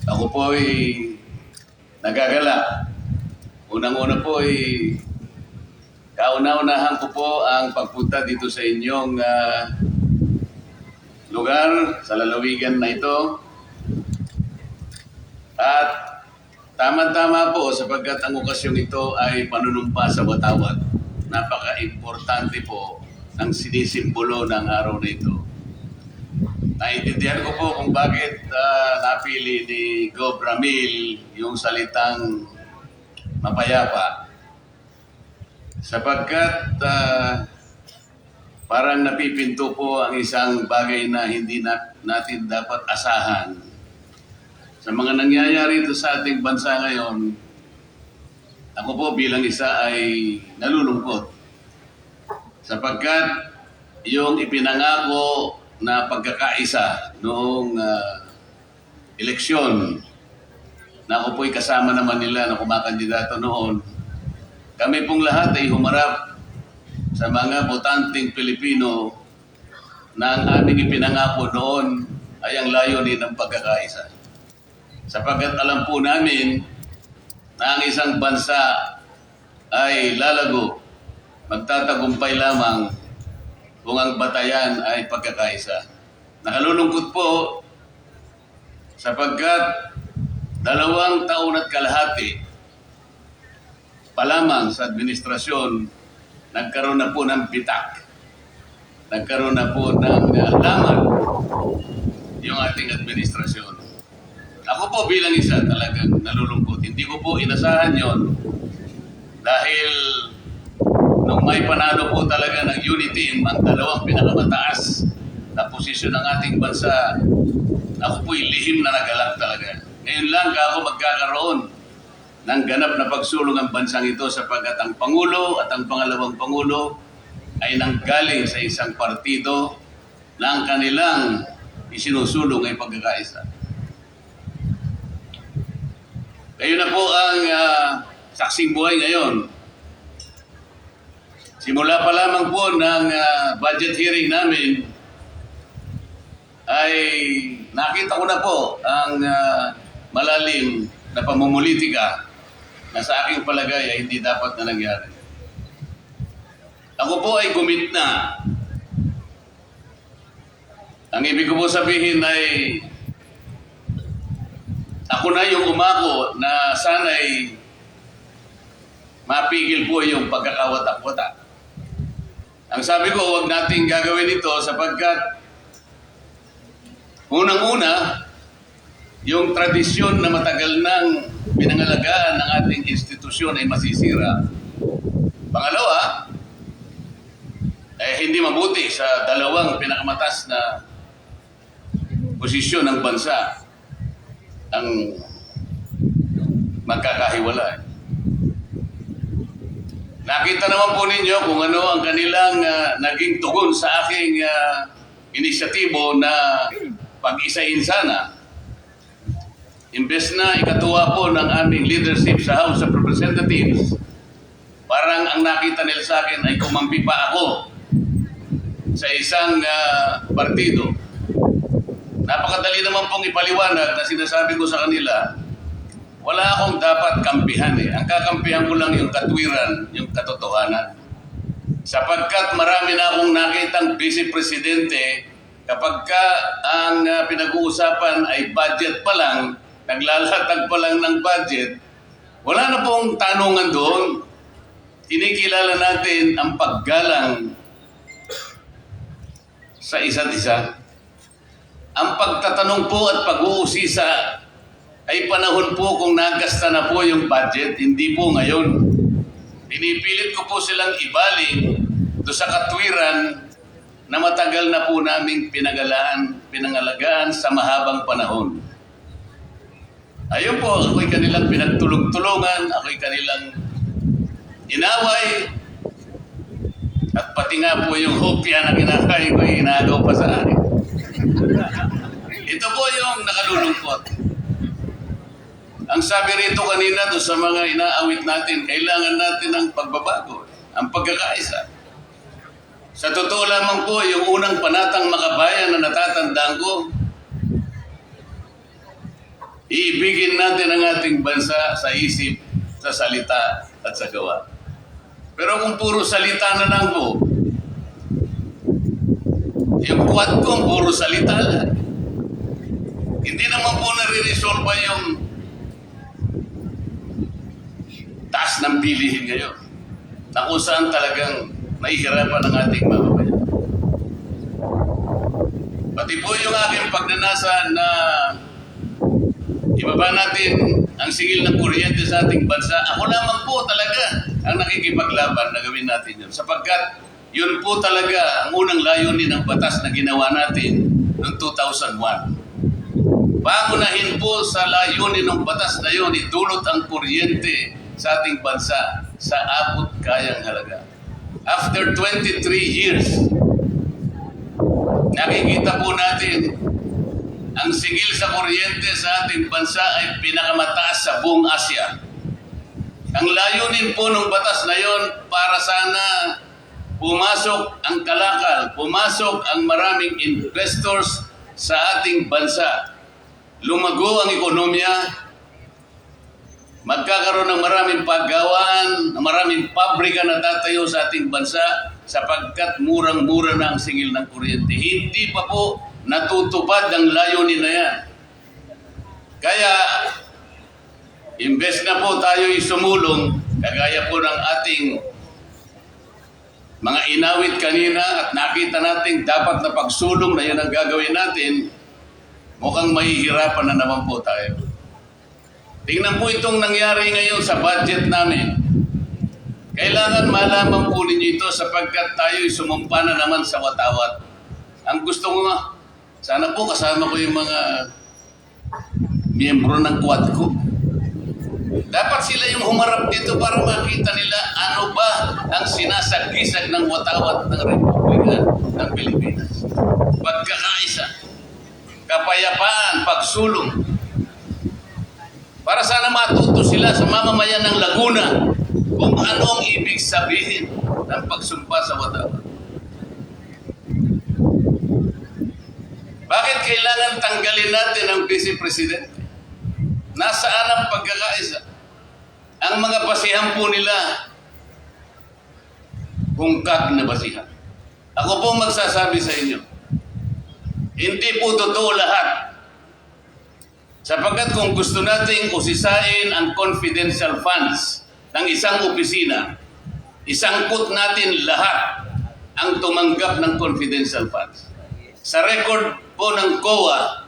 ako po ay nagagala. Unang-una po ay kauna-unahan ko po ang pagpunta dito sa inyong lugar, sa lalawigan na ito. At tama-tama po sapagkat ang okasyon ito ay panunumpa sa Watawat. Napaka-importante po ang sinisimbolo ng araw na ito. Naintindihan ko po kung bakit napili ni Gov. Ramil yung salitang mapayapa. Sapagkat parang napipinto po ang isang bagay na hindi natin dapat asahan. Sa mga nangyayari ito sa ating bansa ngayon, ako po bilang isa ay nalulungkot. Sapagkat yung ipinangako na pagkakaisa noong eleksyon, na ako po'y kasama naman nila na kumakandidato noon, kami pong lahat ay humarap sa mga botanteng Pilipino na ang aming ipinangako noon ay ang layunin ng pagkakaisa. Sapagkat alam po namin na ang isang bansa ay lalago, magtatagumpay lamang kung ang batayan ay pagkakaisa. Nakalulungkot po sapagkat 2 taon at kalahati pa lamang sa administrasyon, nagkaroon na po ng bitak. Nagkaroon na po ng laman yung ating administrasyon. Ako po bilang isa talagang nalulungkot. Hindi ko po inasahan yon dahil nung may panalo po talaga ng unity, ang 2 pinakamataas na posisyon ng ating bansa, ako po'y lihim na nagalak talaga. Ngayon lang ako magkakaroon ng ganap na pagsulong ang bansang ito sapagkat ang Pangulo at ang pangalawang Pangulo ay nanggaling sa isang partido na ang kanilang isinusulong ay pagkakaisa. Kayo na po ang saksing buhay ngayon. Simula pa lamang po ng budget hearing namin ay nakita ko na po ang malalim na pamumulitika na sa aking palagay ay hindi dapat na nangyari. Ako po ay gumit na. Ang ibig ko po sabihin ay ako na yung umako na sana'y mapigil po yung pagkakawatak-watak. Ang sabi ko, huwag nating gagawin ito sapagkat unang-una, yung tradisyon na matagal nang pinangalagaan ng ating institusyon ay masisira. Pangalawa, hindi mabuti sa 2 pinakamatas na posisyon ng bansa ang magkakahiwalay. Nakita naman po ninyo kung ano ang kanilang naging tugon sa aking inisyatibo na pag-isahin sana. Imbes na ikatuwa po ng aming leadership sa House of Representatives, parang ang nakita nila sa akin ay kumampi pa ako sa isang partido. Napakadali naman pong ipaliwanag na sinasabi ko sa kanila, wala akong dapat kampihan eh. Ang kakampihan ko lang yung katwiran, yung katotohanan. Sapagkat marami na akong nakitang vice presidente, kapag ka ang pinag-uusapan ay budget pa lang, naglalatag pa lang ng budget, wala na pong tanungan doon. Kinikilala natin ang paggalang sa isa't isa. Ang pagtatanong po at pag-uusisa ay panahon po kung nagasta na po yung budget, hindi po ngayon. Pinipilit ko po silang ibaling do sa katwiran na matagal na po naming pinangalagaan sa mahabang panahon. Ayun po, ako'y kanilang pinagtulong-tulungan, ako'y kanilang inaway, at pati nga po yung hopya na kinakain ko, inagaw pa sa akin. Ito po yung nakalulungkot. Ang sabi rito kanina doon sa mga inaawit natin, kailangan natin ng pagbabago, ang pagkakaisa. Sa totoo lamang po, yung unang panatang makabayan na natatandaan ko, iibigin natin ang ating bansa sa isip, sa salita at sa gawa. Pero kung puro salita na lang po, yung quad ko, puro salita lang. Hindi naman po nare-resolve yung taas ng bilihin ngayon na kung saan talagang nahihirapan ang ating mamamayan. Pati po yung aking pagnanasa na ibaba natin ang singil ng kuryente sa ating bansa, ako lamang po talaga ang nakikipaglaban na gawin natin yun. Sapagkat yun po talaga ang unang layunin ng batas na ginawa natin noong 2001. Pangunahin po sa layunin ng batas na yun, idulot ang kuryente sa ating bansa sa abot kayang halaga. After 23 years, nakikita po natin ang singil sa kuryente sa ating bansa ay pinakamataas sa buong Asia. Ang layunin po ng batas na yon para sana pumasok ang kalakal, pumasok ang maraming investors sa ating bansa. Lumago ang ekonomiya, magkakaroon ng maraming paggawaan, maraming pabrika na tatayo sa ating bansa sapagkat murang-mura na ang singil ng kuryente. Hindi pa po natutupad ang layunin na yan. Kaya, imbes na po tayo sumulong, kagaya po ng ating mga inawit kanina at nakita natin dapat na pagsulong na yan ang gagawin natin, mukhang mahihirapan na naman po tayo. Tingnan po itong nangyari ngayon sa budget namin. Kailangan malaman po ninyo ito sapagkat tayo'y sumumpa na naman sa watawat. Ang gusto ko nga, sana po kasama ko yung mga miyembro ng quad ko. Dapat sila yung humarap dito para makita nila ano ba ang sinasagisag ng watawat ng Republika ng Pilipinas. Pagkakaisa, kapayapaan, pagsulong. Para sana matuto sila sa mamamayan ng Laguna kung ano ang ibig sabihin ng pagsumpa sa watawat. Bakit kailangan tanggalin natin ang Vice Presidente? Nasaan ang pagkakaisa? Ang mga basihan po nila, hungkag na basihan. Ako po magsasabi sa inyo, hindi po totoo lahat. Sapagkat kung gusto nating usisain ang confidential funds ng isang opisina, isangkot natin lahat ang tumanggap ng confidential funds. Sa record po ng COA,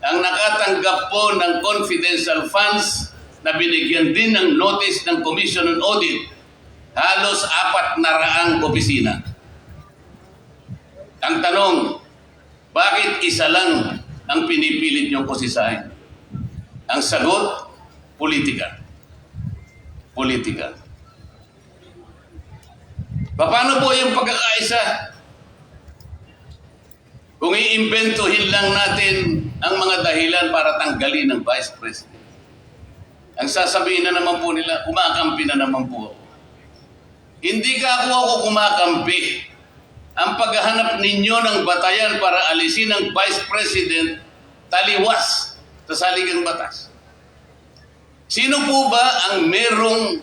ang nakatanggap po ng confidential funds na binigyan din ng notice ng Commission on Audit, halos 400 opisina. Ang tanong, bakit isa lang ang pinipilit niyong kusisahin? Ang sagot, politika. Politika. Paano po yung pagkakaisa? Kung iimbentuhin lang natin ang mga dahilan para tanggalin ng Vice President. Ang sasabihin na naman po nila, kumakampi na naman po ako. Hindi ako kumakampi. Ang paghahanap ninyo ng batayan para alisin ang Vice President, taliwas sa saligang batas. Sino po ba ang merong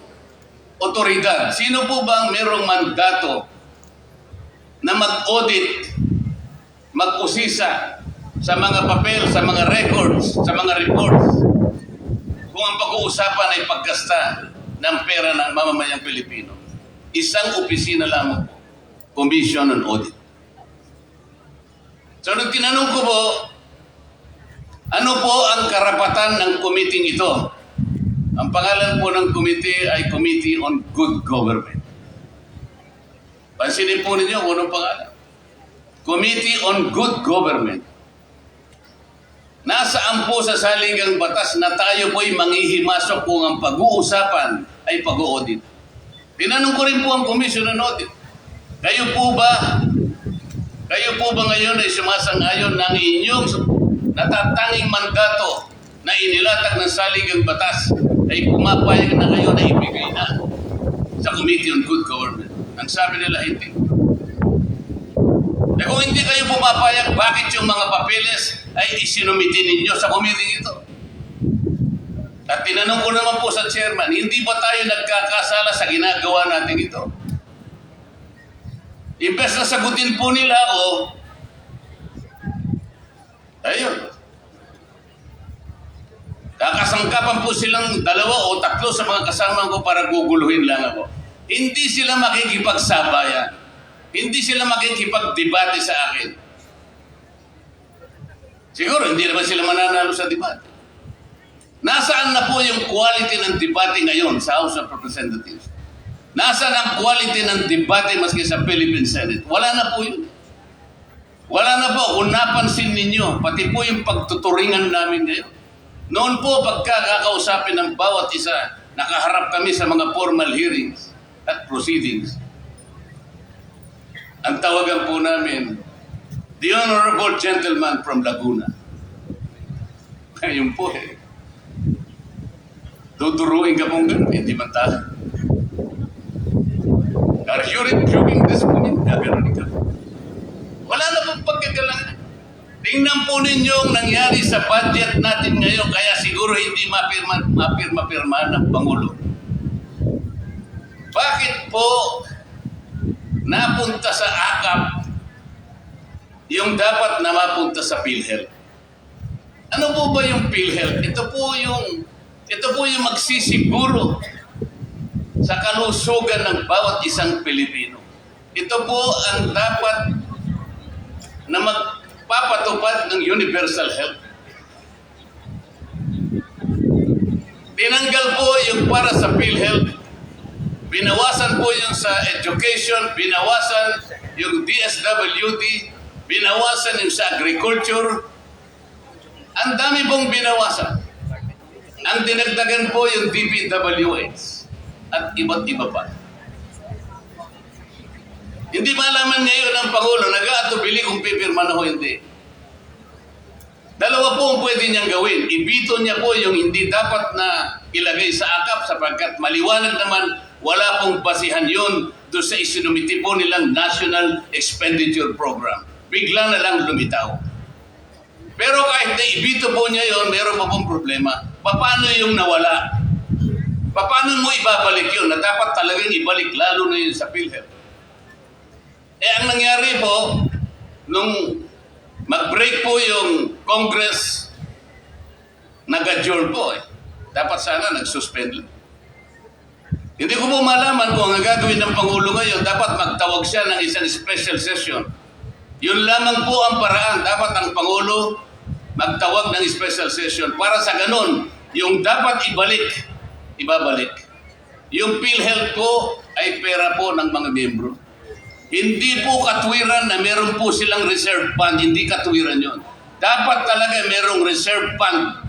otoridad? Sino po ba ang merong mandato na mag-audit, mag-usisa sa mga papel, sa mga records, sa mga reports kung ang pag-uusapan ay paggasta ng pera ng mamamayang Pilipino? Isang opisina lamang po, Commission on Audit. So nung tinanong ko po, ano po ang karapatan ng committee ito? Ang pangalan po ng committee ay Committee on Good Government. Pansinin po ninyo kung anong pangalan. Committee on Good Government. Nasaan po sa saligang batas na tayo po'y manghihimasok kung ang pag-uusapan ay pag-audit? Tinanong ko rin po ang Commission on Audit. Kayo po ba ngayon ay sumasang-ayon ng inyong natatanging mandato na inilatag ng saligang batas ay pumapayag na kayo na ibigay na sa Committee on Good Government. Ang sabi nila, hindi. Eh kung hindi kayo pumapayag, bakit yung mga papeles ay isinumiti ninyo sa committee ito? At tinanong ko naman po sa chairman, hindi ba tayo nagkakasala sa ginagawa natin ito? Imbes na sagutin po nila ako, ayun. Kakasangkapan po silang 2 o 3 sa mga kasama ko para guguluhin lang ako. Hindi sila makikipagsabayan. Hindi sila makikipagdebate sa akin. Siguro hindi naman sila mananalo sa debate. Nasaan na po yung quality ng debate ngayon sa House of Representatives? Nasaan ang quality ng debate maski sa Philippine Senate? Wala na po yun. Wala na po. Kung napansin ninyo, pati po yung pagtuturingan namin ngayon. Noon po, pagkakausapin ng bawat isa, nakaharap kami sa mga formal hearings at proceedings. Ang tawagan po namin, the Honorable Gentleman from Laguna. Ayun po eh. Tuturuin ka pong gano'n, hindi man tayo. Are you reviewing this point? Gano'n ka. Wala na pong pagkagalangan. Tingnan po ninyo ang nangyari sa budget natin ngayon, kaya siguro hindi mapirma ng Pangulo. Bakit po napunta sa AKAP yung dapat na mapunta sa PhilHealth? Ano po ba yung PhilHealth? Ito po yung magsisiguro sa kalusugan ng bawat isang Pilipino. Ito po ang dapat na magpapatupad ng universal health. Tinanggal po yung para sa PhilHealth, binawasan po yung sa education, binawasan yung DSWD, binawasan yung sa agriculture. Ang dami pong binawasan. Ang dinagdagan po yung DPWH at iba't iba pa. Hindi malaman ngayon ng Pangulo, nag-aatubili kung pipirma na o hindi. Dalawa po ang pwede niyang gawin. Ibito niya po yung hindi dapat na ilagay sa AKAP sapagkat maliwanag naman wala pong basihan yun doon sa isinumiti po nilang National Expenditure Program. Bigla na lang lumitaw. Pero kahit na ibito po niya yun, meron pa pong problema. Paano yung nawala? Paano mo ibabalik yun na dapat talagang ibalik lalo na yun sa PhilHealth? Eh ang nangyari po, nung mag-break po yung Congress, nag-adjourn po eh. Dapat sana nag-suspend lang. Hindi ko po malaman kung ang gagawin ng Pangulo ngayon, dapat magtawag siya ng isang special session. Yun lamang po ang paraan. Dapat ang Pangulo magtawag ng special session para sa ganun, yung dapat ibabalik. Yung PhilHealth po ay pera po ng mga miyembro. Hindi po katwiran na meron po silang reserve fund, hindi katwiran yun. Dapat talaga merong reserve fund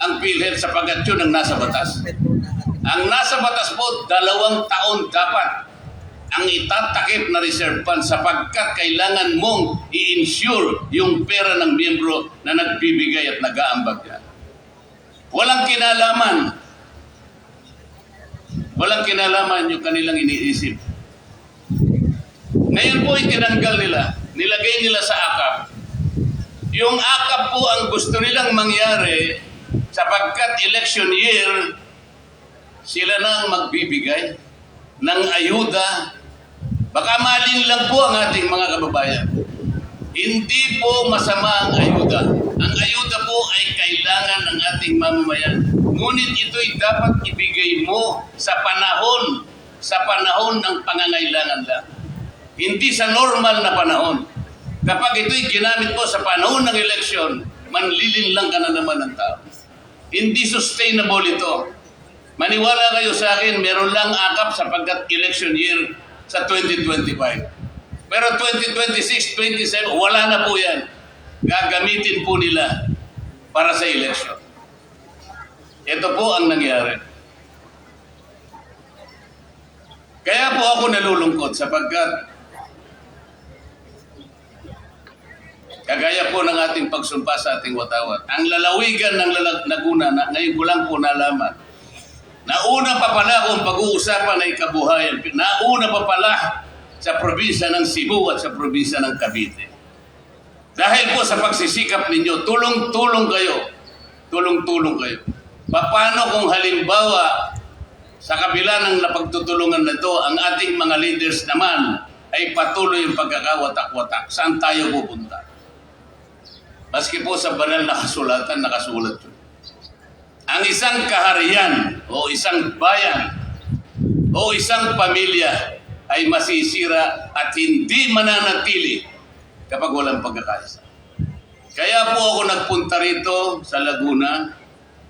ang PhilHealth sapagkat yun ang nasa batas. Ang nasa batas po, 2 taon dapat ang itatakip na reserve fund sapagkat kailangan mong i-insure yung pera ng miyembro na nagbibigay at nag-aambag yan. Walang kinalaman. Walang kinalaman yung kanilang iniisip. Ngayon po itinanggal nila, nilagay nila sa AKAP. Yung AKAP po ang gusto nilang mangyari sapagkat election year, sila na ang magbibigay ng ayuda. Baka malin lang po ang ating mga kababayan. Hindi po masama ang ayuda. Ang ayuda po ay kailangan ng ating mamamayan. Ngunit ito'y dapat ibigay mo sa panahon ng pangangailangan lang. Hindi sa normal na panahon. Kapag ito'y ginamit po sa panahon ng eleksyon, manlilinlang ka na naman ng tao. Hindi sustainable ito. Maniwala kayo sa akin, meron lang AKAP sapagkat election year sa 2025. Pero 2026, 27, wala na po yan. Gagamitin po nila para sa election. Ito po ang nangyari. Kaya po ako nalulungkot sapagkat Kagaya po ng ating pagsumpa sa ating watawat. Ang lalawigan ng Laguna, ngayon ko lang po nalaman, nauna pa pala kung pag-uusapan ay kabuhayan, nauna pa pala sa probinsya ng Cebu at sa probinsya ng Cavite. Dahil po sa pagsisikap ninyo, tulong-tulong kayo. Tulong-tulong kayo. Paano kung halimbawa, sa kabila ng napagtutulungan na ito, ang ating mga leaders naman ay patuloy yung pagkakawatak-watak. Saan tayo pupunta? Maski po sa banal na kasulatan, nakasulat yun. Ang isang kaharian o isang bayan o isang pamilya ay masisira at hindi mananatili kapag walang pagkakaisa. Kaya po ako nagpunta rito sa Laguna.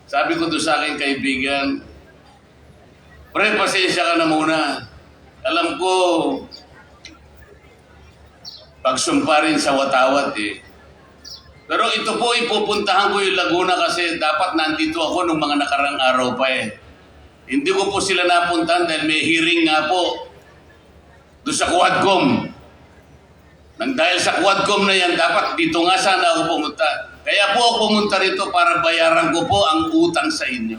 Sabi ko doon sa aking kaibigan, pre, pasensya ka na muna. Alam ko, pagsumpa rin sa watawat eh. Pero ito po, ipupuntahan ko yung Laguna kasi dapat nandito ako nung mga nakarang araw pa eh. Hindi ko po sila napuntahan dahil may hearing nga po doon sa Quadcom. Nang dahil sa Quadcom na yan, dapat dito nga sana ako pumunta. Kaya po ako pumunta rito para bayaran ko po ang utang sa inyo.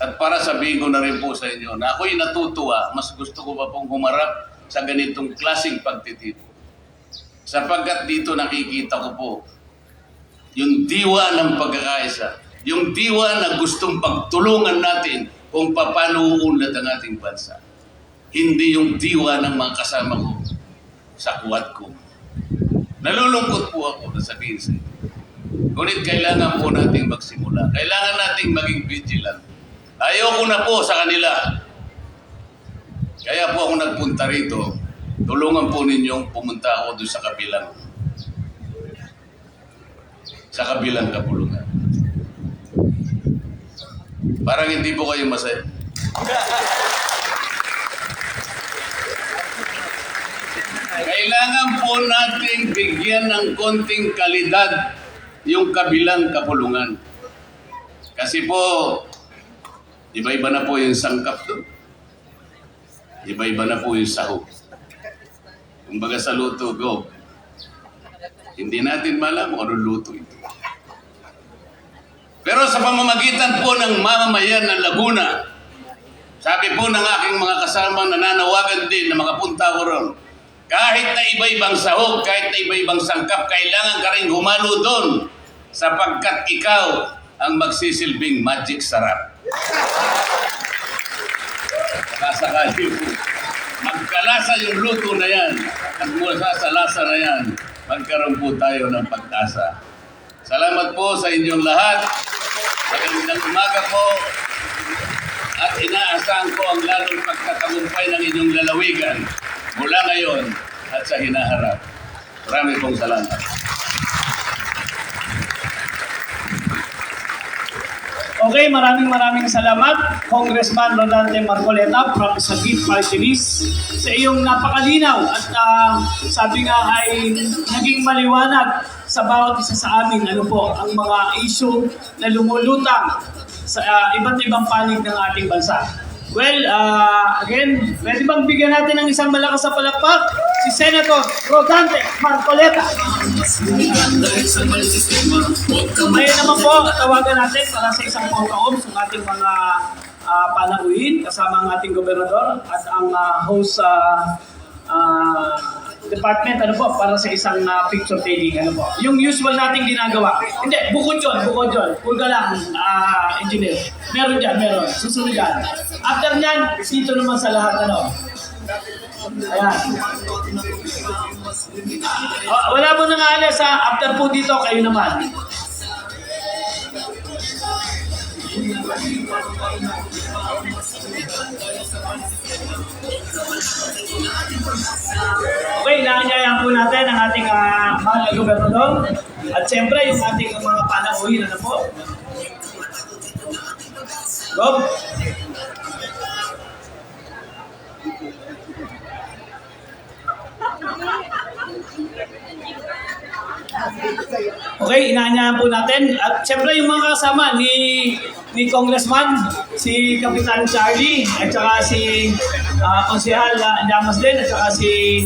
At para sabihin ko na rin po sa inyo na ako'y natutuwa, mas gusto ko pa pong humarap sa ganitong klaseng pagtitipon. Sapagkat dito nakikita ko po yung diwa ng pagkakaisa, yung diwa na gustong pagtulungan natin kung paano uunlad ang ating bansa. Hindi yung diwa ng mga kasama ko sa Quadcom. Nalulungkot po ako na sabihin sa inyo. Ngunit kailangan po nating magsimula. Kailangan nating maging vigilant. Ayoko na po sa kanila. Kaya po ako nagpunta rito. Tulungan po ninyong pumunta ako doon sa kabilang kapulungan. Parang hindi po kayo masaya. Kailangan po nating bigyan ng konting kalidad yung kabilang kapulungan. Kasi po, iba-iba na po yung sangkap doon. Iba-iba na po yung sahog. Kumbaga sa luto, go. Hindi natin malam kung anong luto ito. Pero sa pamamagitan po ng mamamayan ng Laguna, sabi po ng aking mga kasama, nananawagan din na makapunta ko ron. Kahit na iba-ibang sahog, kahit na iba-ibang sangkap, kailangan ka rin humalo doon sapagkat ikaw ang magsisilbing magic sarap. Sasakali po. Magkalasa yung luto na yan at mula sa lasa na yan, magkaroon po tayo ng pag-asa. Salamat po sa inyong lahat. Magandang umaga po at inaasahan ko ang lalong pagkatagumpay ng inyong lalawigan mula ngayon at sa hinaharap. Marami pong salamat. Okay, maraming salamat, Congressman Rodante Marcoleta from Sagit Party List, sa iyong napakalinaw at sabi nga ay naging maliwanag sa bawat isa sa amin ano po ang mga issue na lumulutang sa iba't ibang panig ng ating bansa. Well, again, pwede bang bigyan natin ng isang malakas na palakpak si Senator Rodante Marcoleta. Ngayon naman po, tawagan natin para sa isang photo-op sa ating mga panauhin kasama ang ating gobernador at ang host department para sa isang picture taking yung usual nating ginagawa. Hindi, bukod yun. Pulga lang, engineer. Meron susunod dyan. After nyan, dito naman sa lahat ayan. Wala mo nang alas after po dito, kayo naman. Okay, inaanyayahan po natin ang ating mahal na gobernador at siyempre yung ating mga panauhin po. Go! Okay, inaanyahan po natin. At siyempre yung mga kasama ni Congressman, si Kapitan Charlie, at saka si Konsehal Llamas din, at saka si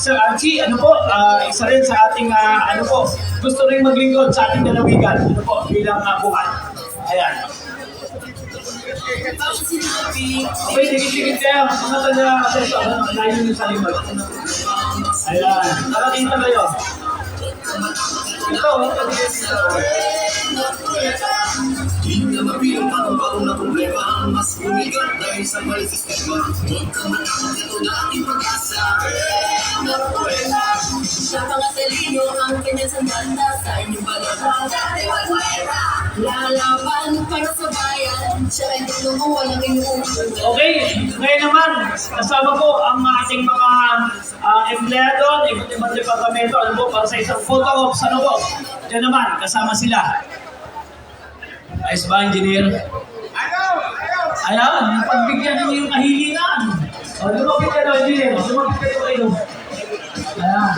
Sir Archie, ano po, isa rin sa ating, gusto rin maglingkod sa ating lalawigan, bilang buwan. Ayan. Okay, dikit-dikit kayo. Mga taga, layo nyo sa limot. Ayan, nakakita kayo. Ito, Di na mabilang pang-baong na problema, mas bumigat dahil sa mali sistema. Huwag kang matakot, ito na aking pag-asa. Napangatalino ang kanyang sandata sa inyong balata. Dati magwera, lalaban para sa bayan. Siya ay tulungan walang inuulan. okay, ngayon naman, kasama ko ang ating mga empleyado, iba't ibang departamento, para sa isang photo ops, Diyan naman, kasama sila. Ayos ba, engineer? Ayan, pagbigyan nyo yung kahilingan. Lumapit ka daw, engineer. Lumapit ka daw kayo. Ayan.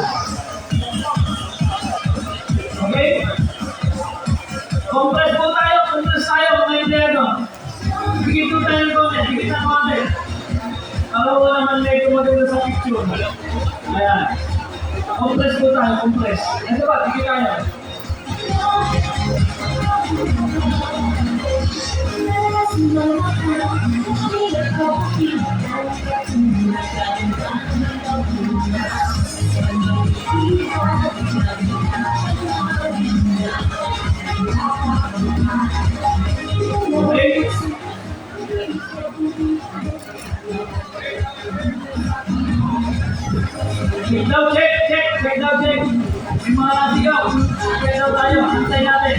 Okay? Compress po tayo, mga empleyado. Bigyan po tayo ng konti, bigyan ng konti. Para wala naman medyo maganda sa picture. Ayan. Compress po tayo, compress. Ito ba, bigyan tayo. Okay. Check daw, check daw, check. May mga nasigaw. Check daw tayo, antay natin.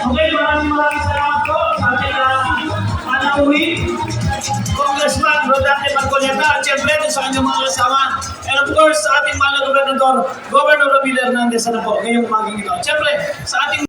Okay, maraming salamat po sa ating panauhin. Congressman Rodante Marcoleta at siyempre sa kanyang mga kasama. And of course, sa ating mahal na gobernador, Governor Ramil Hernandez, ngayong maging ito. Siyempre, sa ating